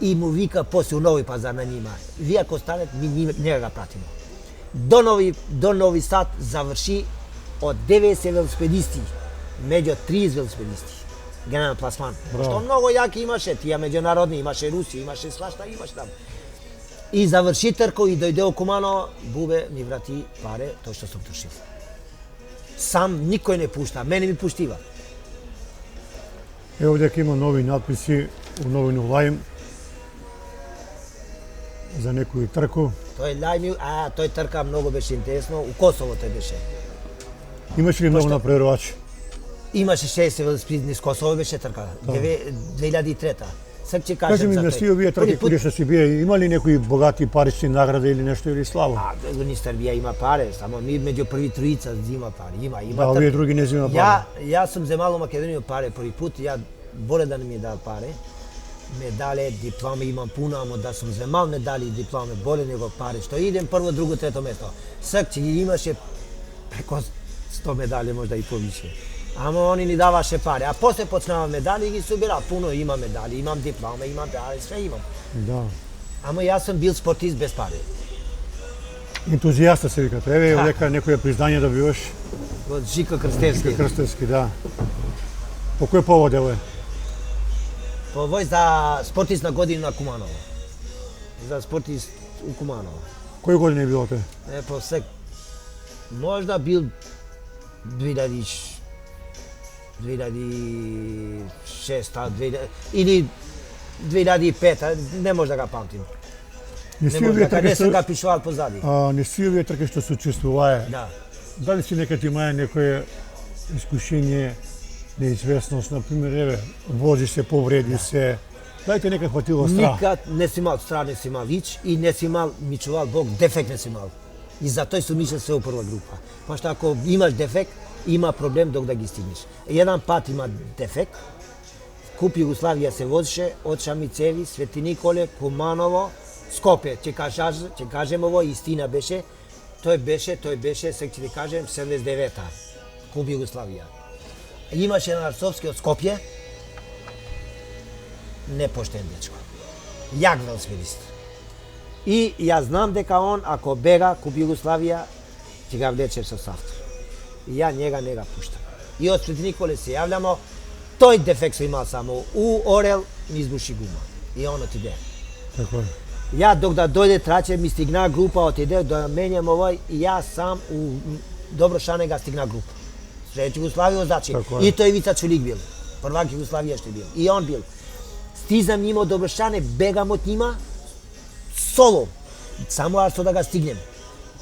И му вика после у Нови Пазар на њима. Вие ако станет, ми njega га пратимо. До Нови Сад заврши од 90 велосипедисти, меѓу 30 велосипедисти. Генерален пласман. Што многу јаки имаше, тие меѓународни, имаше Руси, имаше свашта, имаше там. И заврши трко и дојде у Куманово, Бубе ми врати паре, тоа што сум трошил. Сам никој не пушта, мене ми пуштива. Ево дека има нови надписи у новину Лајм за некој трку. Тој Лајми, тој трка многу беше интересно, у Косово тој беше. Имаше ли многу напредувачи? Имаше 60 велосипедисти низ Косово беше трка, 2003-та. Сак ќе Кажи кажем ми, за на сите овие трки кои што си бие, има ли некои богати парични награди или нешто или славо? Ни Србија има паре, само ми меѓу први тројца зима пари, има Да, овие други не зима пари. Ја сум земал у Македонија паре први пут, ја Боледан ми дал паре. Медале, дипломи имам пуно, ама да сум земал медали и дипломи, боле него пари, што идем прво, друго, трето место. Сак ќе имаше преко 100 медали, можда и повише. Ама они ни даваше пари, а после почнава медали и ги собира, пуно има медали, имам диплома, имам пари, све имам. Да. Ама јас сум бил спортист без пари. Ентузијаста се вика, треба дека некоја признание да биеш. Од Жика Крстевски. Крстевски, да. По кој повод е? Повој за спортист на година на Куманово. За спортист у Куманово. Кој година е било тој? По сек... Можда бил 2006 или 2005, не може да ga pamtim. Не сум ga пишувал позади. Не си овие трки што се учествувае. Да. Дали си некад имае некое искушение неизвестност, например, еве, вози се, повреди се. Дајте нека хватило страх. Никад не си имал страх, не си имал вич и не си имал, ми чувал Бог, дефект не си имал. И затоа сум мислел се у прва група. Пошто ако имаш дефект, има проблем док да ги стигнеш. Еден пат има дефект, Куп Југославија се возеше од Шамицеви, Свети Николе, Куманово, Скопје. Ќе кажем ово, истина беше. Тој беше, сега ќе ти кажем, 79-та. Куп Југославија. Имаше на Арцовски од Скопје, непоштен дечко. Јак велосипедист. И ја знам дека он, ако бега Куп Југославија, ќе ga влече со автор. И ја njega не га пуштам. И од Свети Николе се јављамо, тој дефект се имал само у Орел, ми избуши гума. И он отиде. Така е. Ја док да дојде траче, ми стигна група, отиде да менјам овој и ја сам у Доброшане га стигна група. Сред Југославија значи. И тој Вица Чулик бил. Првак Југославија што бил. И он бил. Стизам нима од Доброшане, бегам од нима, соло. Само арсо да га стигнем.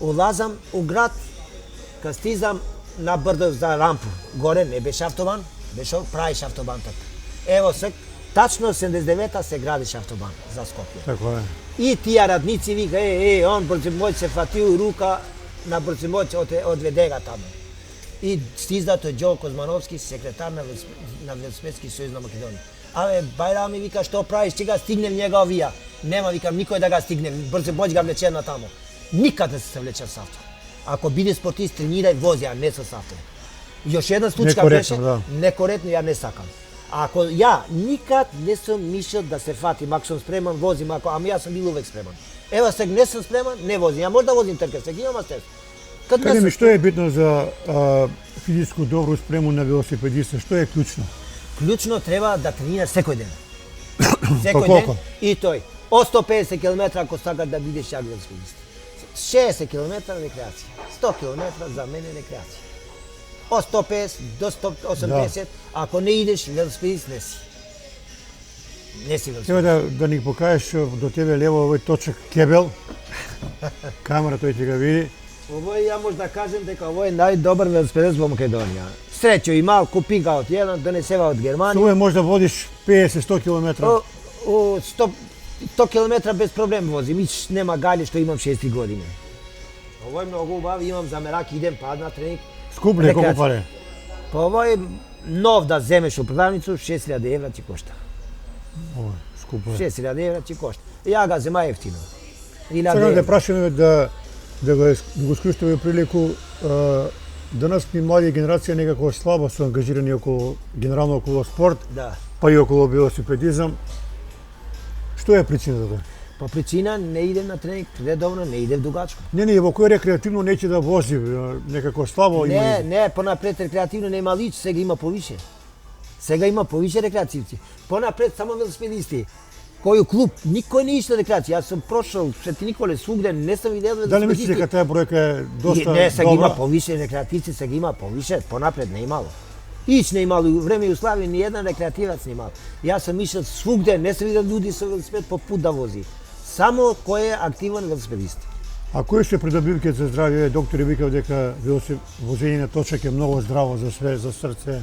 Улазам у град, кога стизам на брдо за рампу. Горе не беше автобан, беше правиш автобан така. Ево се, тачно 79-та се градиш автобан за Скопје. Така е. И тие радници вика, он Брцимој се фатил рука на Брцимој одведе га таму. И стиздато Ѓо Козмановски, секретар на Велосипедски сојуз на Македонија. Абе, Бајрами вика, што правиш, че га стигнем njega овија? Нема, викам, никој да га стигнем, Брцимој га влече на таму. Никад не се влече с авто. Ако биде спортист, тренирај, вози, а не со авто. Још една случка беше, некоректно, ја не сакам. Ако ја никад не сум мислел да се фатим, ако сум спреман, возим, ама јас сум бил увек спреман. Ева сега не сум спреман, не возим. Ја може да возим трка, сега имам астез. Кажи ми, што е битно за физиско добро спрему на велосипедиста? Што е клучно? Клучно треба да тренираш секој ден. Секој ден и тој. Од 150 км ако сакаш да бидеш јак велосипедист. 60 км рекреација. 100 км за мене рекреација. Од 150 до 180, ако не идеш велосипедист не си. Не си велосипедист. Треба да ни покажеш до тебе лево овој точак кебел. Камера тој ќе го види. Овој ја може да кажем дека овој е најдобар велосипедист во Македонија. Среќо имал, купи га од еден, донесева од Германија. Овој може да водиш 50-100 км. 100 км без проблем возим, ич нема гајле што имам 6 години. Овој многу убав, имам за мерак, идем пад на тренинг. Скуп ли, колку паре? Па овој нов да земеш у продавницу, 6000 евра ти кошта. Овој, скупо е. 6000 евра ти кошта. Ја ga зема ефтино. Сега да прашаме да го искористаме прилику, денес ни млади генерација некако слабо се ангажирани околу генерално околу спорт, да, па и околу велосипедизам. Што е причината? Па причина не иде на тренинг редовно, не иде дугачко. Не, во кој рекреативно неќе да вози, некако слабо има. Не, понапред рекреативно нема лич, сега има повише. Сега има повише рекреативци. Понапред само велосипедисти. Кој клуб, никој не иште рекреација. Јас сум прошол Свети Николе свугде, не сум видел велосипедисти. Дали мислите дека таа бројка е доста добра? Не, сега има повише рекреативци, сега има повише, понапред не имало. Ич не имало, у време Југославија ни еден рекреативец не имал. Јас сум ишел свугде, не сум видел луѓе со велосипед по пут да вози. Само кој е активен велосипедист. А кои се придобивки за здравје? Доктори викав дека возење на точак е многу здраво за све, за срце.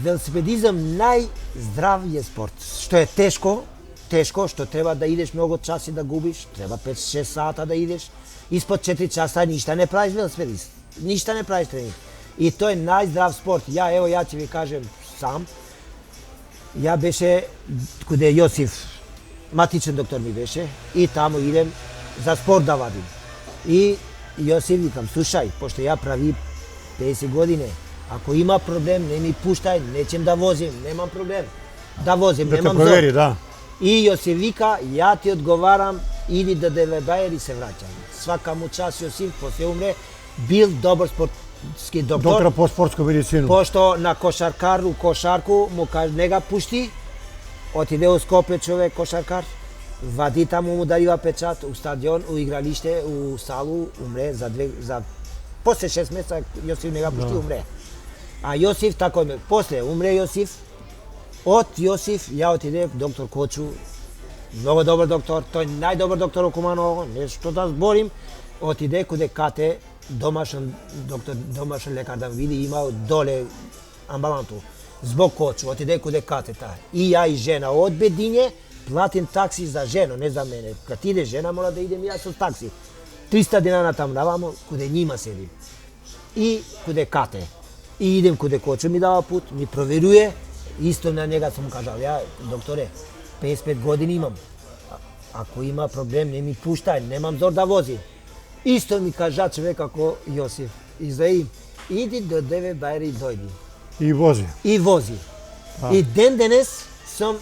Велосипедизам најздравиот спорт. Што е тешко, што треба да идеш многу часи да губиш, треба 5-6 сата да идеш, испод 4 часа ништа не правиш велосипедист. Ништа не правиш тренинг. И тој е најздрав спорт. Ја ќе ви кажем сам. Ја беше каде Јосиф, матичен доктор ми беше, и таму идем за спорт да вадим. И Јосиф викам, слушај, пошто ја прави 50 години, ако има проблем, не ми пуштај, нечем да возим, немам проблем. Да возим, да немам зор. Провери, да. И Јосиф вика, ја ти одговарам, иди да Девебајер и се враќам. Свака му час Јосиф, после умре, бил добар спортски доктор. Доктор по спортска медицина. Пошто на кошарку му каже, не га пушти, отиде у Скопје човек кошаркар, вади таму му дарива печат, у стадион, у игралиште, у салу, умре за после 6 месеца Јосиф не га пушти, умре. А Јосиф тако ме, после умре Јосиф, од Јосиф ја отиде доктор Кочу, многу добар доктор, тој најдобар доктор у Куманово, нешто да зборим, отиде каде Кате, домашен доктор, домашен лекар да види, имал доле амбаланту. Због кочу, отиде куде катета. И ја и жена од Бедиње платим такси за жена, не за мене. Кад иде жена, мора да идем ја со такси. 300 динара там давамо, куде нима седим. И куде кате. И идем куде кочу ми дава пут, ми проверуе. Исто на njega сум кажал, ја, докторе, 55 години имам. Ако има проблем, не ми пуштај, немам зор да вози. Исто ми кажа човек како Јосиф. И за им, иди до 9 бајри и дојди. И вози. И вози. И ден денес сум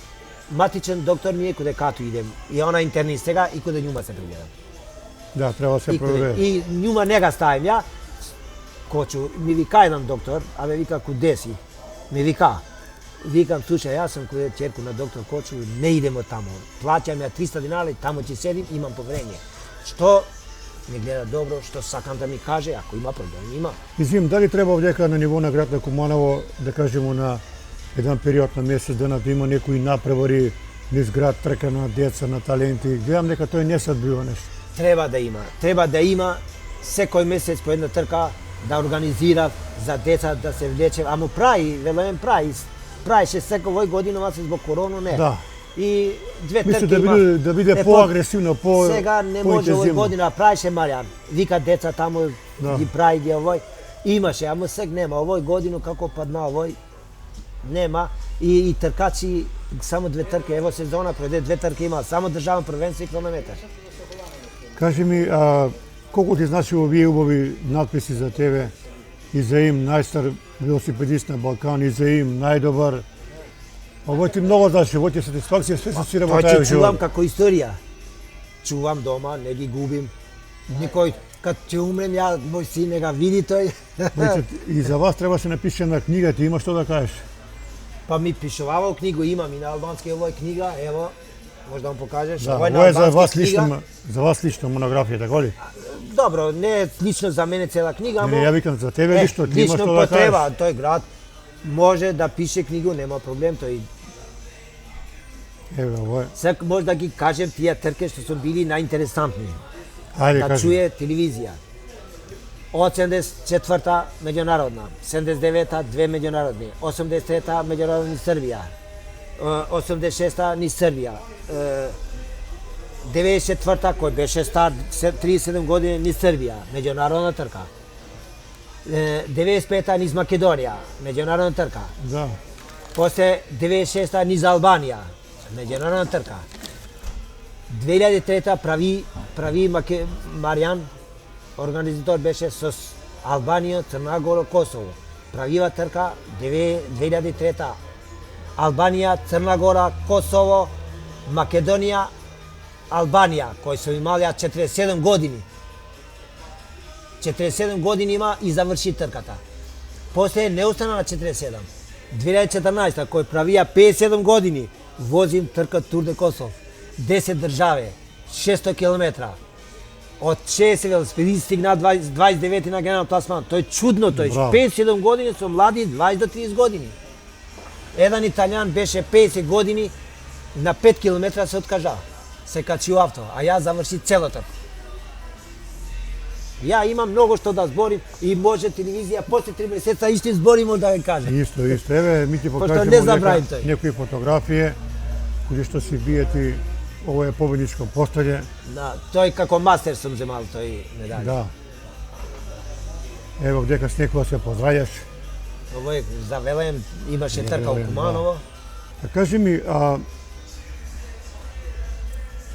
матичен доктор ми е куде кату идем. И она интернист сега и куде њума се прегледам. Да, треба да се провере. И њума не га ставим ја. Кочу, ми вика еден доктор, абе вика куде си? Ми вика. Викам, слушај, јас сум куде черку на доктор Кочу, не идемо тамо. Плаќам ја 300 динара, тамо ќе седим, имам поверење. Што ме гледа добро, што сакам да ми каже, ако има проблем, има. Извим, дали треба овдека на ниво на град на Куманово, да кажемо на еден период на месец дена да има некои напревари низ град, трка на деца, на таленти. Гледам дека тој не се одбива нешто. Треба да има секој месец по една трка да организира за деца да се влече, ама прави, велем прави. Правише секој година, ама се због корона не. Да. И две трки Мислам да биде поагресивно, по сега не може овој година, правише Маријан. Вика деца таму ги прави ги овој. Имаше, ама сега нема. Овој година како падна овој нема и тркачи само две трки. Ево сезона преде две трки има, само државен првенство и километар. Кажи ми, колку ти значи овие убави надписи за тебе и за им најстар велосипедист на Балкан и за им најдобар. Овој ти многу значи, овој ти сатисфакција, све се си работаја Тоа ќе чувам како историја. Чувам дома, не ги губим. Никој, кад ќе умрем ја, мој син не га види тој. И за вас треба се напише на книга, ти имаш што да кажеш? Па ми пишувавал книгу, имам и на албански овој книга, ево, може да му покажеш. Да, овој на овој е за вас албански книга. лично, за вас лично монографија, така ли? Добро, не е лично за мене цела книга, Не, ја викам за тебе лично, ти имаш што да потреба, кажеш. тој град може да пише книгу, нема проблем, тој Еве, овој. сек може да ги кажем тие трке што се били најинтересантни. Ајде, Да кажи. чуе телевизија. Од 74-та меѓународна, 79-та две меѓународни, 83-та меѓународни Србија, 86-та ни Србија, 94-та кој беше стар 37 години ни Србија, меѓународна трка. 95-та низ Македонија, меѓународна трка. Да. После 96-та низ Албанија, меѓународна трка. 2003-та прави Маријан, организатор беше со Албанија, Црна Гора, Косово. Правива трка 2003-та. Албанија, Црна Гора, Косово, Македонија, Албанија, кои се имали 47 години. 47 години има и заврши трката. После не остана на 47. 2014 кој правија 57 години, возим трка Тур де Косов. 10 држави, 600 километра. Од 60 велосипедисти стигна 29 на генерал пласман. Тој чудно, тој Браво. 57 години со млади 20 до 30 години. Еден италијан беше 50 години, на 5 километра се откажа. Се качи у авто, а ја заврши целата. Ја имам многу што да зборим и може телевизија после 3 месеца исти зборимо да ја кажем. Исто. Еве, ми ти Пошто покажемо не забравим тој. некои фотографија, кои што си биети, ово е победничко постање. Да, тој како мастер сум земал тој медаља. Да. Ево, дека с некоја се поздрајаш. Овој за Велем имаше трка у Велем, Куманово. А кажи ми,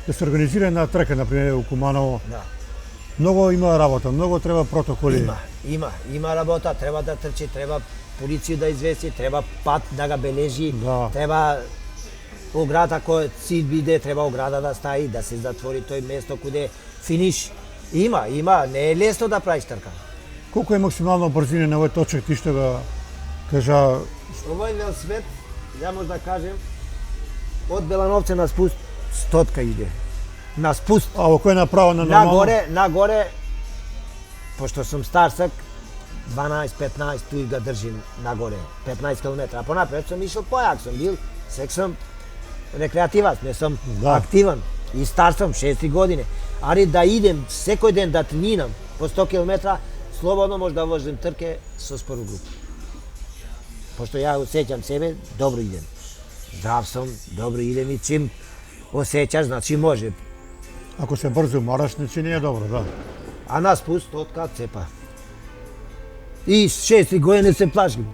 да се организира една трка, например, у Куманово, Да. многу има работа, многу треба протоколи. Има работа, треба да трчи, треба полиција да извести, треба пат да го бележи, Да. треба ограда кој цилј биде, треба ограда да стаи, да се затвори тој место куде финиш. Има, не е лесно да правиш трка. Колку е максимално брзина на овој точек, ти што го кажа? Овој велосипед, ја може да кажем, од Белановце на спуст 100 иде. На спуст. А ово кој е направо на нормално? Нагоре, пошто сум старсак, 12-15 туј ga држим нагоре, 15 км. А понапред сум ишол појак, сум бил, сек сум рекреативац, не сум активен. И стар сум, 6 години. Али да идем секој ден да тренирам по 100 км, слободно може да возим трке со спору група. Пошто ја осеќам себе, добро идем. Здрав сум, добро идем и чим осеќаш, значи може. Ако се брзо умораш, значи не е добро, да. А нас пуст откад цепа. И 6 години се плашим.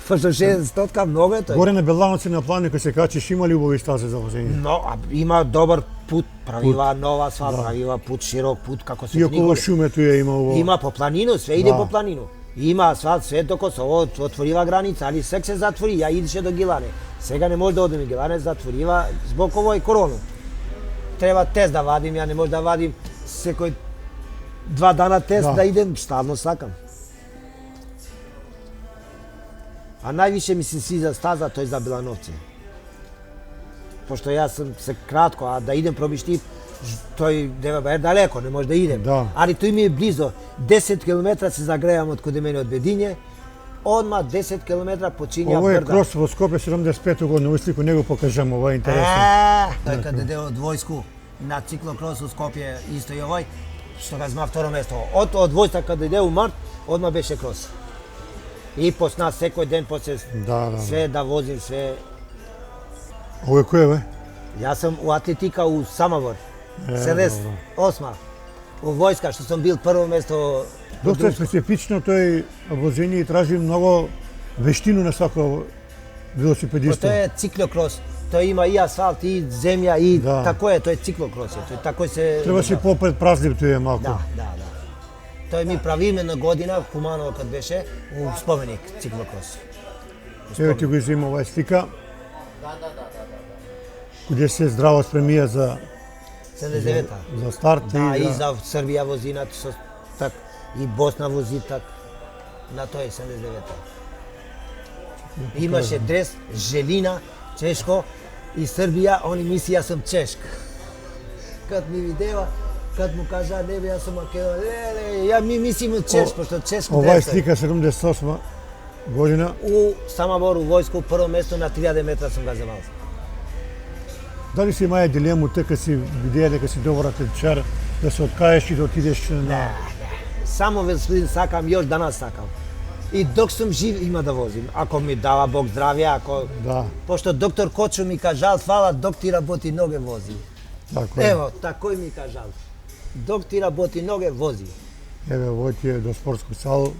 Пошто 6 откад много е тој. Горе на Белановци на планината се качиш, има ли убави стази за возење? Но, има добар пут, правила нова асфалт, правила пут, широк пут, како се И около книгове. шумето ја има убаво. Има по планину, све иде Да. по планину. Има асфалт, све докато се отворива граница, али сек се затвори, ја идеше до Гилане. Сега не може да одиме Гилане, затворива због овој корону. Треба тест да вадим, ја не може да вадим секој 2 дана тест Да. да идем, ставно сакам. А највише ми се свиѓа стаза, тој за Белановци. Пошто јас сум се кратко, а да идем пробиштип, тој дева е далеко, не може да идем. Да. Али тој ми е близо. 10 км се загрејам од каде мене од Бедиње. Одма 10 км почиња Ово е брда. крос во Скопје 75 година, услику не го покажам, ова е интересно. Тој каде де од војску на циклокрос у Скопје исто и овој, што го зма второ место. Од војска каде де у март, одма беше крос. И посна секој ден после Да, да. све да возим, све. Ово е кој бе? Јас сум у атлетика у Самобор. Е, 78. У војска што сум бил прво место. Доста е специфично тој возење и тражи многу вештину на секој велосипедиста. Тоа е циклокрос. Тој има и асфалт, и земја, и Да. тако е, тој е циклокрос. Тој тако се Треба си попредпразлив тој е малку. Да, да, да. Тој ми правиме на година, Куманово кад беше, у споменик циклокрос. Еве ти го изима оваа слика. Куде се здраво спремија за 79-та. за старт Да, и за за Србија возинат со так, и Босна вози так. На тој 79-та. Имаше дрес, Желина, чешко, и Србија, они мисли јас сум чешк. Кад ми видева, кад му кажа, не бе, јас сум македон, ја ми мислим чешк, пошто чешко оваа дрес е. слика 78 година. У Самобор, у војско, прво место на 3000 метра сум го земал. Дали си имаја дилему така си видеа дека си добар атлетичар, да се откажеш и да отидеш на Само велосипед сакам, још данас сакам. И док сум жив има да возим. Ако ми дава Бог здравје, ако... да, Пошто доктор Кочо ми кажал, фала, док ти работи ноге вози. така е. Ево, такој ми кажал. Док ти работи ноге вози. Еве овој ти е до спортско сало.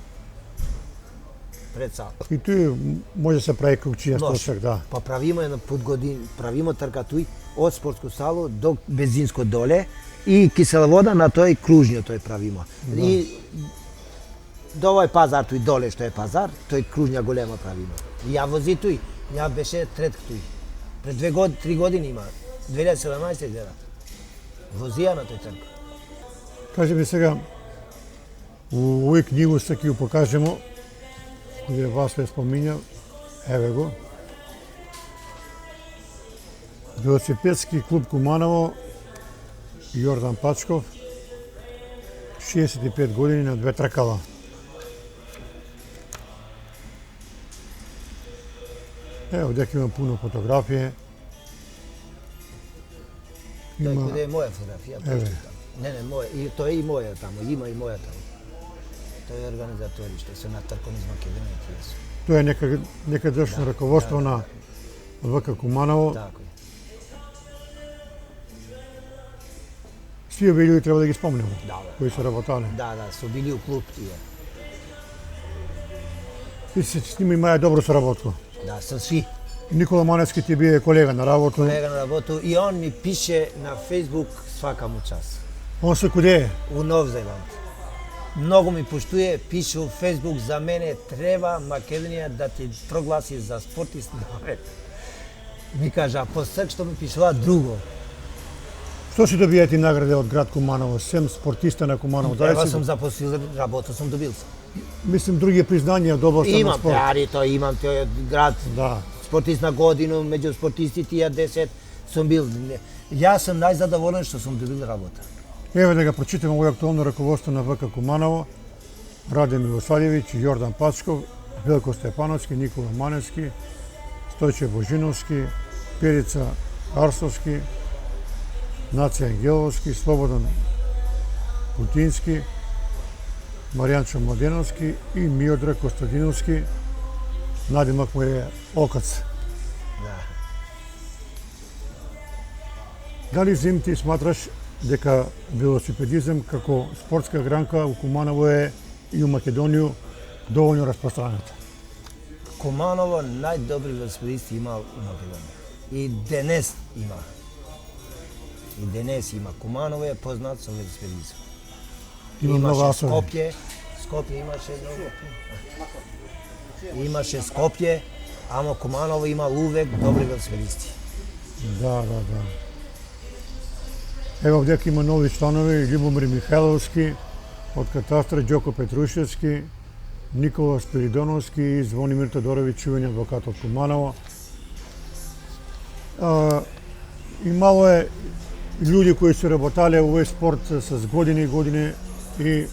Пред сал. И тој може да се прави кукчија Може. сточак, да. Па правиме на пут години, правиме трка туј од спортско сало до бензинско доле и кисела вода на тој кружниот тој правиме. И до овој пазар тој доле што е пазар, тој кружња голема правиме. И ја вози тој, ја беше трет тој. Пред 3 години има, 2017 гледа. Возија на тој трк. Кажи ми сега, у овој книгу се ќе ја покажемо, каде вас ве спомињав, еве го. Велосипедски клуб Куманово, Јордан Пачков, 65 години на 2 тркала. Ево, дека има пуно фотографија. Тој Има, каде е моја фотографија. Еве. Не, моја, и тоа е и моја тамо, има и моја тамо. Тој е организатори што се на трком из Македонија тие се. тоа е некадешно раководство на ВК Куманово. Така е. Сви овие луѓе треба да ги спомнеме, Да, кои се работале. да, со били у клуб тие. И се с ними имаја добро соработко. Да, со сви. Никола Маневски ти бие колега на работа. Колега на работу и он ми пише на Facebook свака му час. Он се куде е? У Нов Зеланд. Многу ми поштуе, пише у Facebook за мене треба Македонија да ти прогласи за спортист. Ми кажа, по сек што ми пишува друго. Што си добијате награде од град Куманово, сем спортиста на Куманово? Дали Ева си сум запосил, работа сум добил. мислим други признања од областа на Имам спорт. пеари, тој имам тој од град, Да. спортист на годину, меѓу спортисти тие 10 сум бил. Јас сум најзадоволен што сум добил работа. Еве да го прочитаме овој актуално раководство на ВК Куманово. Раде Милосављевиќ, Јордан Пачков, Велко Степановски, Никола Маневски, Стојче Божиновски, Перица Арсовски, Нација Ангеловски, Слободан Путински, Маријанчо Младеновски и Миодраг Костадиновски. надимак му е Окац. Да. Дали Зим ти сматраш дека велосипедизам како спортска гранка у Куманово е и у Македонија доволно распространета? Куманово најдобри велосипедисти има у Македонија. И денес има. Куманово е познат со велосипедизам. Има многу асови. Скопје имаше многу. Имаше Скопје, ама Куманово има увек добри велосипедисти. Да. Ево овдека има нови членови, Љубомир Михайловски, од катастар Ѓоко Петрушевски, Никола Спиридоновски и Звонимир Тодоровиќ, чувени адвокат од Куманово. Имало е луѓе кои се работале во овој спорт с години и години и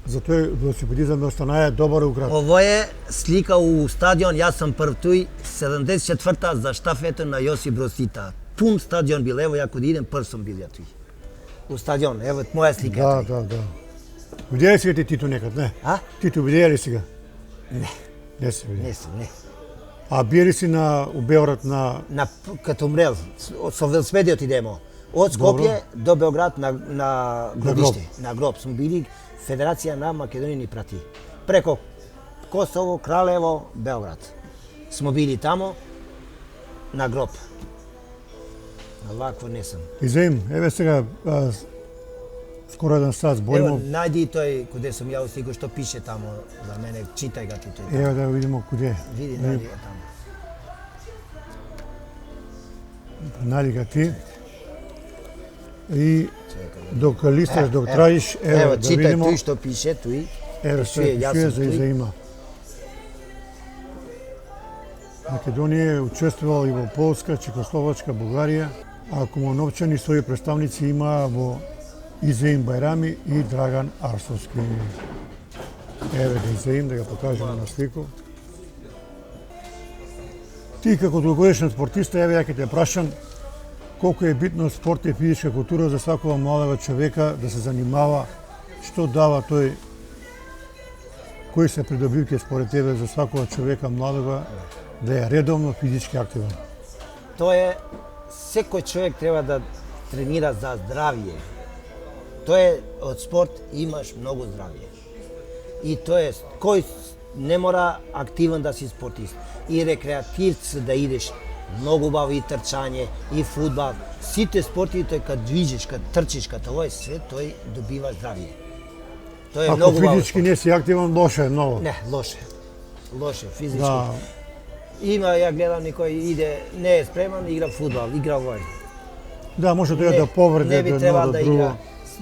затоа велосипедизам останае добар у град. Ово е слика у стадион, јас сум прв туј, 74-та за штафета на Јосип Броз Тита. Пун стадион бил, ево ја кога идем прв сум бил ја туј. У стадион, ево моја слика. Да. Видеа ли сега ти Тито некад, не? А? Тито видеа ли сега? Не. Не се видеа. Не. А бие ли си у Белград на... Като умрел, со велосипедиот идемо. Од Скопје до Белград на гробиште. На гроб. Сме били, Федерација на Македонија ни прати. Преко Косово, Кралево, Белград. Сме били тамо на гроб. Вакво не сум. Изаим, еве сега скоро еден сат збориме. Ево, најди тој каде сум ја стиго што пише тамо за мене, читај га ти тој. Ево да видиме куде. Види, најди го тамо. Најди га ти. И док листаш, док траиш, Ево, да читај видиме. тој што пише, тој. Ево што пише за Изаима. Македонија е учествувала и во Полска, Чехословачка, Бугарија, а кумановчани своји представници има во Изаим Бајрами и Драган Арсовски. Еве да Изаим, да го покажеме на слику. Ти како долгогодишен спортиста, еве ја ќе те прашам, колку е битно спорт и физичка култура за свакова младого човека да се занимава, што дава тој, кои се придобивки според тебе за свакова човека младого да е редовно физички активен? Тоа е, секој човек треба да тренира за здравје. Тоа е, од спорт имаш многу здравје. И тоа е, кој не мора активен да си спортист. И рекреативц да идеш, многу убаво и трчање, и фудбал. Сите спорти, тој кад движиш, кад трчиш, кад ово е све, тој добива здравје. Тоа е Ако многу убаво. физички не си активен, лошо е многу. Не, лоше. Лоше, физички. Да. Има, ја гледам некој иде, не е спреман, игра фудбал, игра вој. Да, може тоа да повреди не би до требал едно до да друго. игра.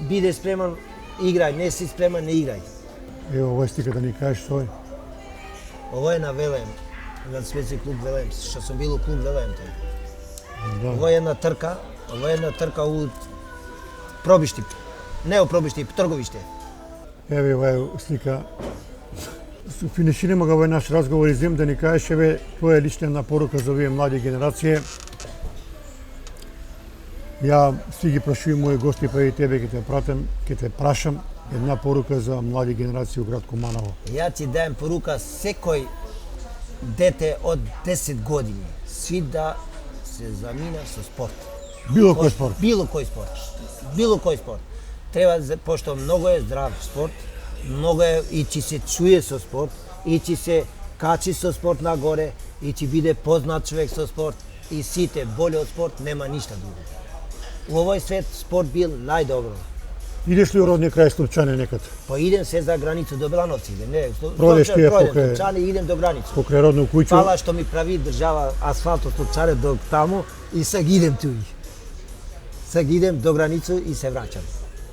Биде спреман, играј, не си спреман, не играј. Ево, овој стика да ни кажеш тој. Ово е на Велем, на Светски клуб Велем, што сум бил у клуб Велем тој. Да. Ово е една трка у Пробишти. Не у Пробишти, Трговиште. Еве оваа слика. Финишираме го овој наш разговор и зем да ни кажеш еве твоја лична порука за овие млади генерации. Ја си ги прашувам мои гости, па и тебе ќе те прашам една порука за млади генерации у град Куманово. Ја ти даjem порука секој дете од 10 години, сви да се замина со спорт. Било кој спорт. Било кој спорт. Треба, пошто многу е здрав спорт, многу е и ќе се чуе со спорт, и ќе се качи со спорт нагоре, и ќе биде познат човек со спорт, и сите боле од спорт нема ништа друго. У овој свет спорт бил најдобро. Идеш ли у родниот крај Стопчане некад? Па идем се за граница до Белановци, идем, не, Продеш ти ја Стопчане, Стопчане, идем до граница. Покрај родно куќо. Фала што ми прави држава асфалт од Стопчане до таму и сега идем туј. Сега идем до граница и се враќам.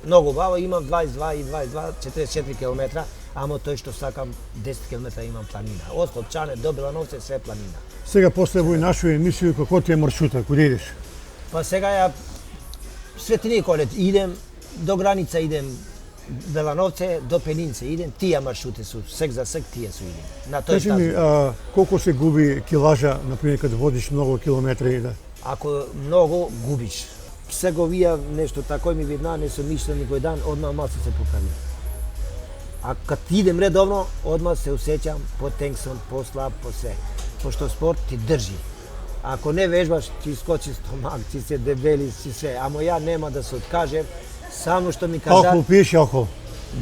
Многу баво, имам 22 и 22, 44 км, ама тој што сакам 10 км имам планина. Од Стопчане до Белановци све планина. Сега после овој нашу емисија како ти е маршрута, куде идеш? Па сега ја Светини Колет идем до граница, идем Белановце до Пенинце, идем тие маршрути су, сек за сек тие су идем. На тој Кажи ми, колку се губи килажа, например, кога водиш многу километри? Да? Ако многу губиш. Сега вија нешто такој ми видна, не сум мислил никој дан, одма маса се поправи. А kad idem redovno, odmah se osjećam potengson, poslab, po sve. Pošto sport ti drži. Ako ne vežbaš, ti skoči stomak, ti se debeli, ti sve. Amo ja nema da se otkažem, samo što mi kaže... Alkohol piješ, alkohol?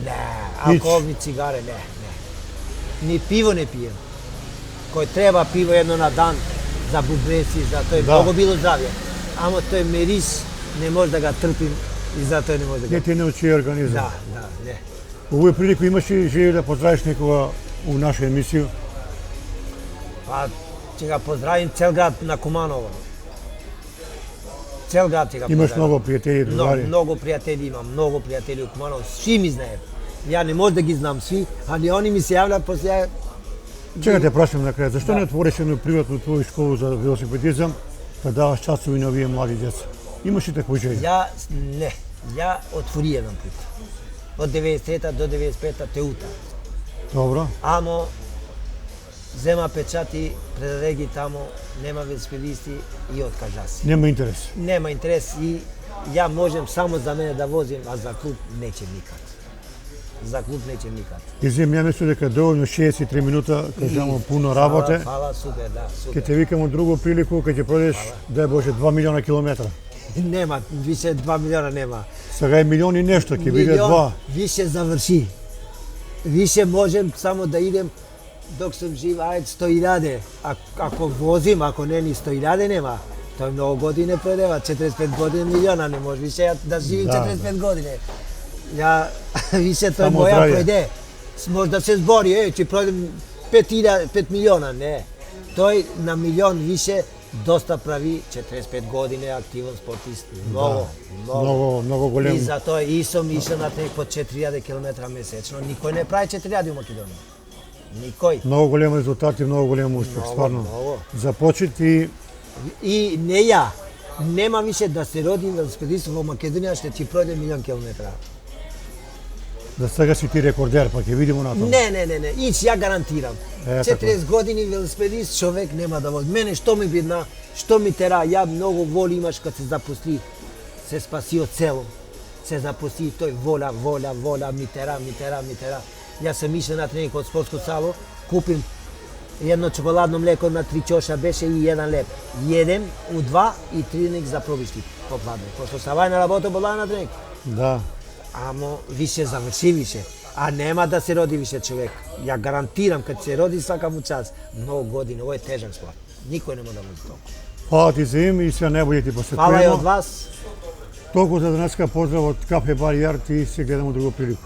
Ne, alkohol ni cigare, ne. Ni pivo ne pijem. Koje treba pivo jedno na dan, za bubreci, za to je mnogo bilo zdravlje. Amo to je miris, ne može da ga trpim i zato je ne može da ga... Не ти не учи организам. Da, ne. U ovoj priliku imaš li želju da pozdraviš nekoga u našu emisiju? Pa će ga pozdravim cel grad na Kumanovo. Cel grad će ga pozdravim. Imaš mnogo prijatelji, drugari? Mnogo prijatelji imam, mnogo prijatelji u Kumanovu, svi mi znaju. Ja ne možda gi znam svi, ali oni mi se javljaju poslije... Čekaj te prašam na kraju, zašto ne otvoriš jednu privatnu tvoju školu za velosipedizam, da davaš časovi na ovije mladi djeca? Imaš li takvu želju? Ja otvori jedan put. Od 93. do 95. Teuta. Dobro. Amo, zema pečati, preregi tamo, nema velosipedisti i otkaža se. Nema interes. Nema interes i ja možem samo za mene da vozim, a za klub nećem nikad. Za klub nećem nikad. Izvijem, ja mislim da je dovoljno 63 minuta, kad imamo puno rabote. Hvala, super, da, super. Kad te vikamo drugu priliku, kad će prodeš, daj Bože, 2 miliona kilometara. Nema, više 2 miliona nema. Сега je milion i nešto, kad vide 2. Više završi. Više možem samo da idem dok sam živ, ajde 100.000. Ako vozim, ako ne ni 100.000 nema. To je mnogo godine prodeva, 45 godina miliona, ne može više da živim 45 godine. Ja, više to je moja projde. Možda se zbori, će projdem 5 miliona, ne. To je na milion više, dosta pravi 45 godine aktivan sportist. Mnogo golem. I zato i sam išao na trening po 4000 km mesečno. Nikoj ne pravi 4000 u Makedoniji. Nikoj. Много голем резултат и много голем успех, стварно. Започети... И не ја. Нема више да се родим велосипедист во Македонија, ще ти пройде 1.000.000 километра. Да сега си ти рекордер, па ќе видимо на тоа. Не. Ич, ја гарантирам. 40 години велосипедист, човек нема да вози. Мене што ми бидна, што ми тера, ја многу воли имаш кад се запусли, се спаси од село. Се запусли, тој воля, ми тера. Јас сам išao на тренинг од спортско сало, купим едно чоколадно млеко на 3 чоша беше и 1 леп. Едем у 2 и тренинг за пробишти попладне. Пошто савај на работа бола на тренинг. Да. Амо више заврши више. А нема да се роди више човек. Ја гарантирам, кад се роди свака му час, многу години, ово е тежак спорт. Никој нема да вози толку. Фала ти за им и се најбоље ти посетуваме. Фала и од вас. Толку за денеска, поздрав од Кафе Бар Јарт и се гледаме друга прилика.